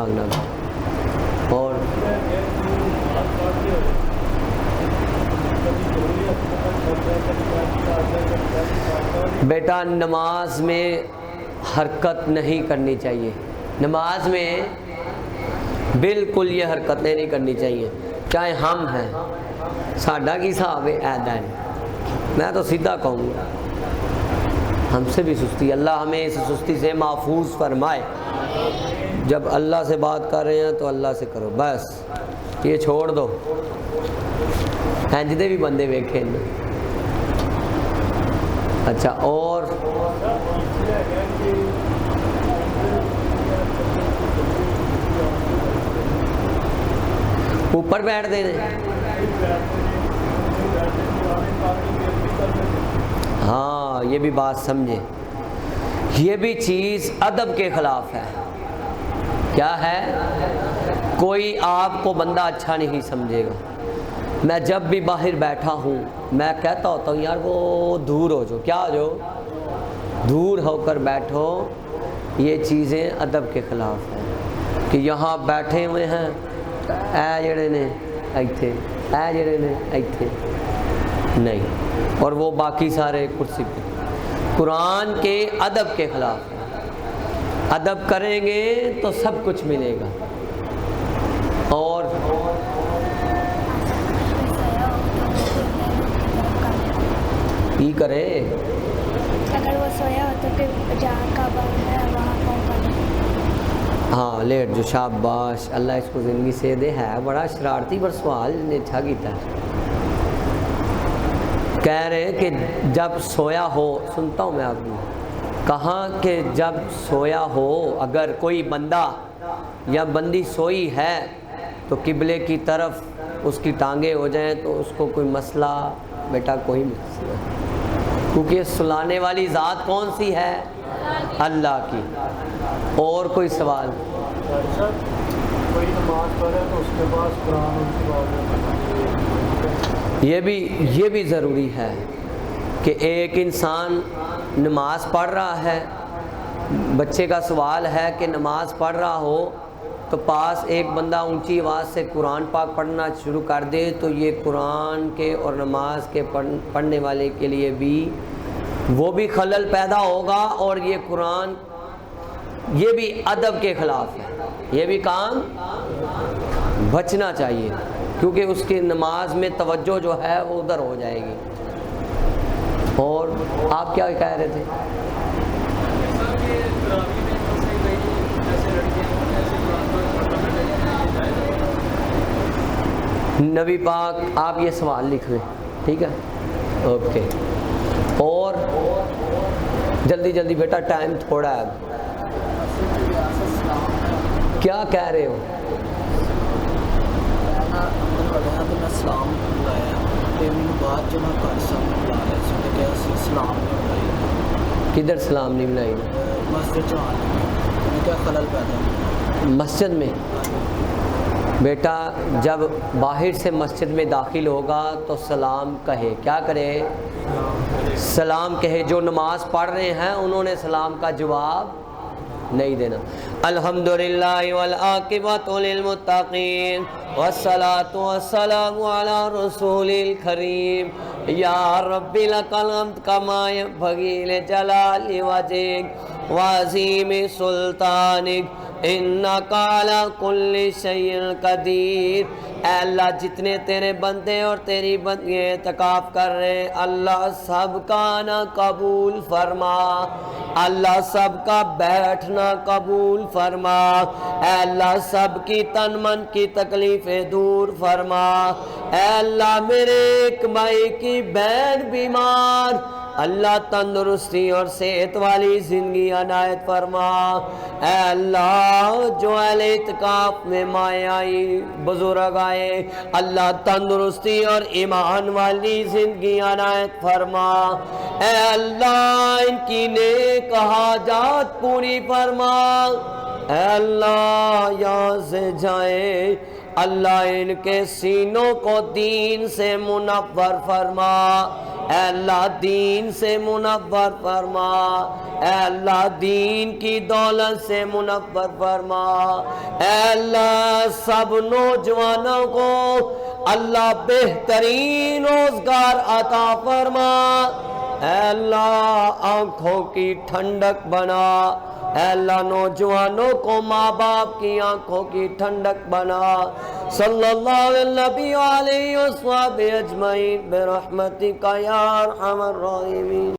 اور بیٹا نماز میں حرکت نہیں کرنی چاہیے، نماز میں بالکل یہ حرکتیں نہیں کرنی چاہیے، چاہے ہم ہیں، ساڈا کی حساب ہے ایدین، میں تو سیدھا کہوں گا ہم سے بھی سستی، اللہ ہمیں اس سستی سے محفوظ فرمائے۔ جب اللہ سے بات کر رہے ہیں تو اللہ سے کرو، بس یہ چھوڑ دو، ہنجدے بھی بندے ویکھے۔ اچھا اور اوپر بیٹھ دے دیں، ہاں یہ بھی بات سمجھے، یہ بھی چیز ادب کے خلاف ہے۔ کیا ہے؟ کوئی آپ کو بندہ اچھا نہیں سمجھے گا، میں جب بھی باہر بیٹھا ہوں میں کہتا ہوتا ہوں یار وہ دور ہو جو، کیا ہو جو، دور ہو کر بیٹھو، یہ چیزیں ادب کے خلاف ہیں کہ یہاں بیٹھے ہوئے ہیں اے جڑے نے ایتھے، اے جڑے نے ایتھے نہیں، اور وہ باقی سارے کرسی پہ، قرآن کے ادب کے خلاف ہے۔ ادب کریں گے تو سب کچھ ملے گا۔ اور کی کرے اگر وہ سویا ہو تو پھر جہاں کعبہ ہے وہاں پہنچ، ہاں لیٹ جو، شاباش، اللہ اس کو زندگی سے دے، ہے بڑا شرارتی پر سوال نے اچھا کیتا ہے۔ کہہ رہے کہ جب سویا ہو، سنتا ہوں میں آپ کو، کہاں کہ جب سویا ہو اگر کوئی بندہ یا بندی سوئی ہے تو قبلے کی طرف اس کی ٹانگیں ہو جائیں تو اس کو کوئی مسئلہ، بیٹا کوئی مسئلہ، کیونکہ سلانے والی ذات کون سی ہے؟ اللہ کی۔ اور کوئی سوال؟ کوئی نماز پڑھے تو اس کے بعد قرآن یہ بھی ضروری ہے کہ ایک انسان نماز پڑھ رہا ہے، بچے کا سوال ہے کہ نماز پڑھ رہا ہو تو پاس ایک بندہ اونچی آواز سے قرآن پاک پڑھنا شروع کر دے تو یہ قرآن کے اور نماز کے پڑھنے والے کے لیے بھی وہ بھی خلل پیدا ہوگا، اور یہ قرآن یہ بھی ادب کے خلاف ہے، یہ بھی کام بچنا چاہیے کیونکہ اس کی نماز میں توجہ جو ہے وہ ادھر ہو جائے گی۔ اور آپ کیا کہہ رہے تھے؟ نبی پاک، آپ یہ سوال لکھ لیں، ٹھیک ہے، اوکے۔ اور جلدی جلدی بیٹا، ٹائم تھوڑا ہے، کیا کہہ رہے ہو؟ کدھر سلام نہیں بنائی؟ مسجد میں؟ بیٹا جب باہر سے مسجد میں داخل ہوگا تو سلام کہے، کیا کرے؟ سلام کہے۔ جو نماز پڑھ رہے ہیں انہوں نے سلام کا جواب نہیں دینا۔ الحمدللہ والعاقبۃ للمتقین والصلاۃ والسلام علی رسول الکریم یا رب لک الحمد کما ینبغی لجلال وجهک وعظیم سلطانک انک علی کل شیء قدیر اے اللہ جتنے تیرے بندے اور تیری بندیاں اعتکاف کر رہے ہیں اللہ سب کا آنا قبول فرما، اللہ سب کا بیٹھنا قبول فرما، اے اللہ سب کی تن من کی تکلیفیں دور فرما، اے اللہ میرے ایک بھائی کی بہن بیمار اللہ تندرستی اور صحت والی زندگی عنایت فرما، اے اللہ جو اہل اعتکاف میں مائیں آئی بزرگ آئے اللہ تندرستی اور ایمان والی زندگی عنایت فرما، اے اللہ ان کی نیک حاجات پوری فرما، اے اللہ یہاں سے جائیں اللہ ان کے سینوں کو دین سے منور فرما، اے اللہ دین سے منور فرما، اے اللہ دین کی دولت سے منور فرما، اے اللہ سب نوجوانوں کو اللہ بہترین روزگار عطا فرما، اے اللہ آنکھوں کی ٹھنڈک بنا، اے اللہ نوجوانوں کو ماں باپ کی آنکھوں کی ٹھنڈک بنا، صلی اللہ علیہ وآلہ وصحبہ اجمعین برحمتک یا ارحم الراحمین۔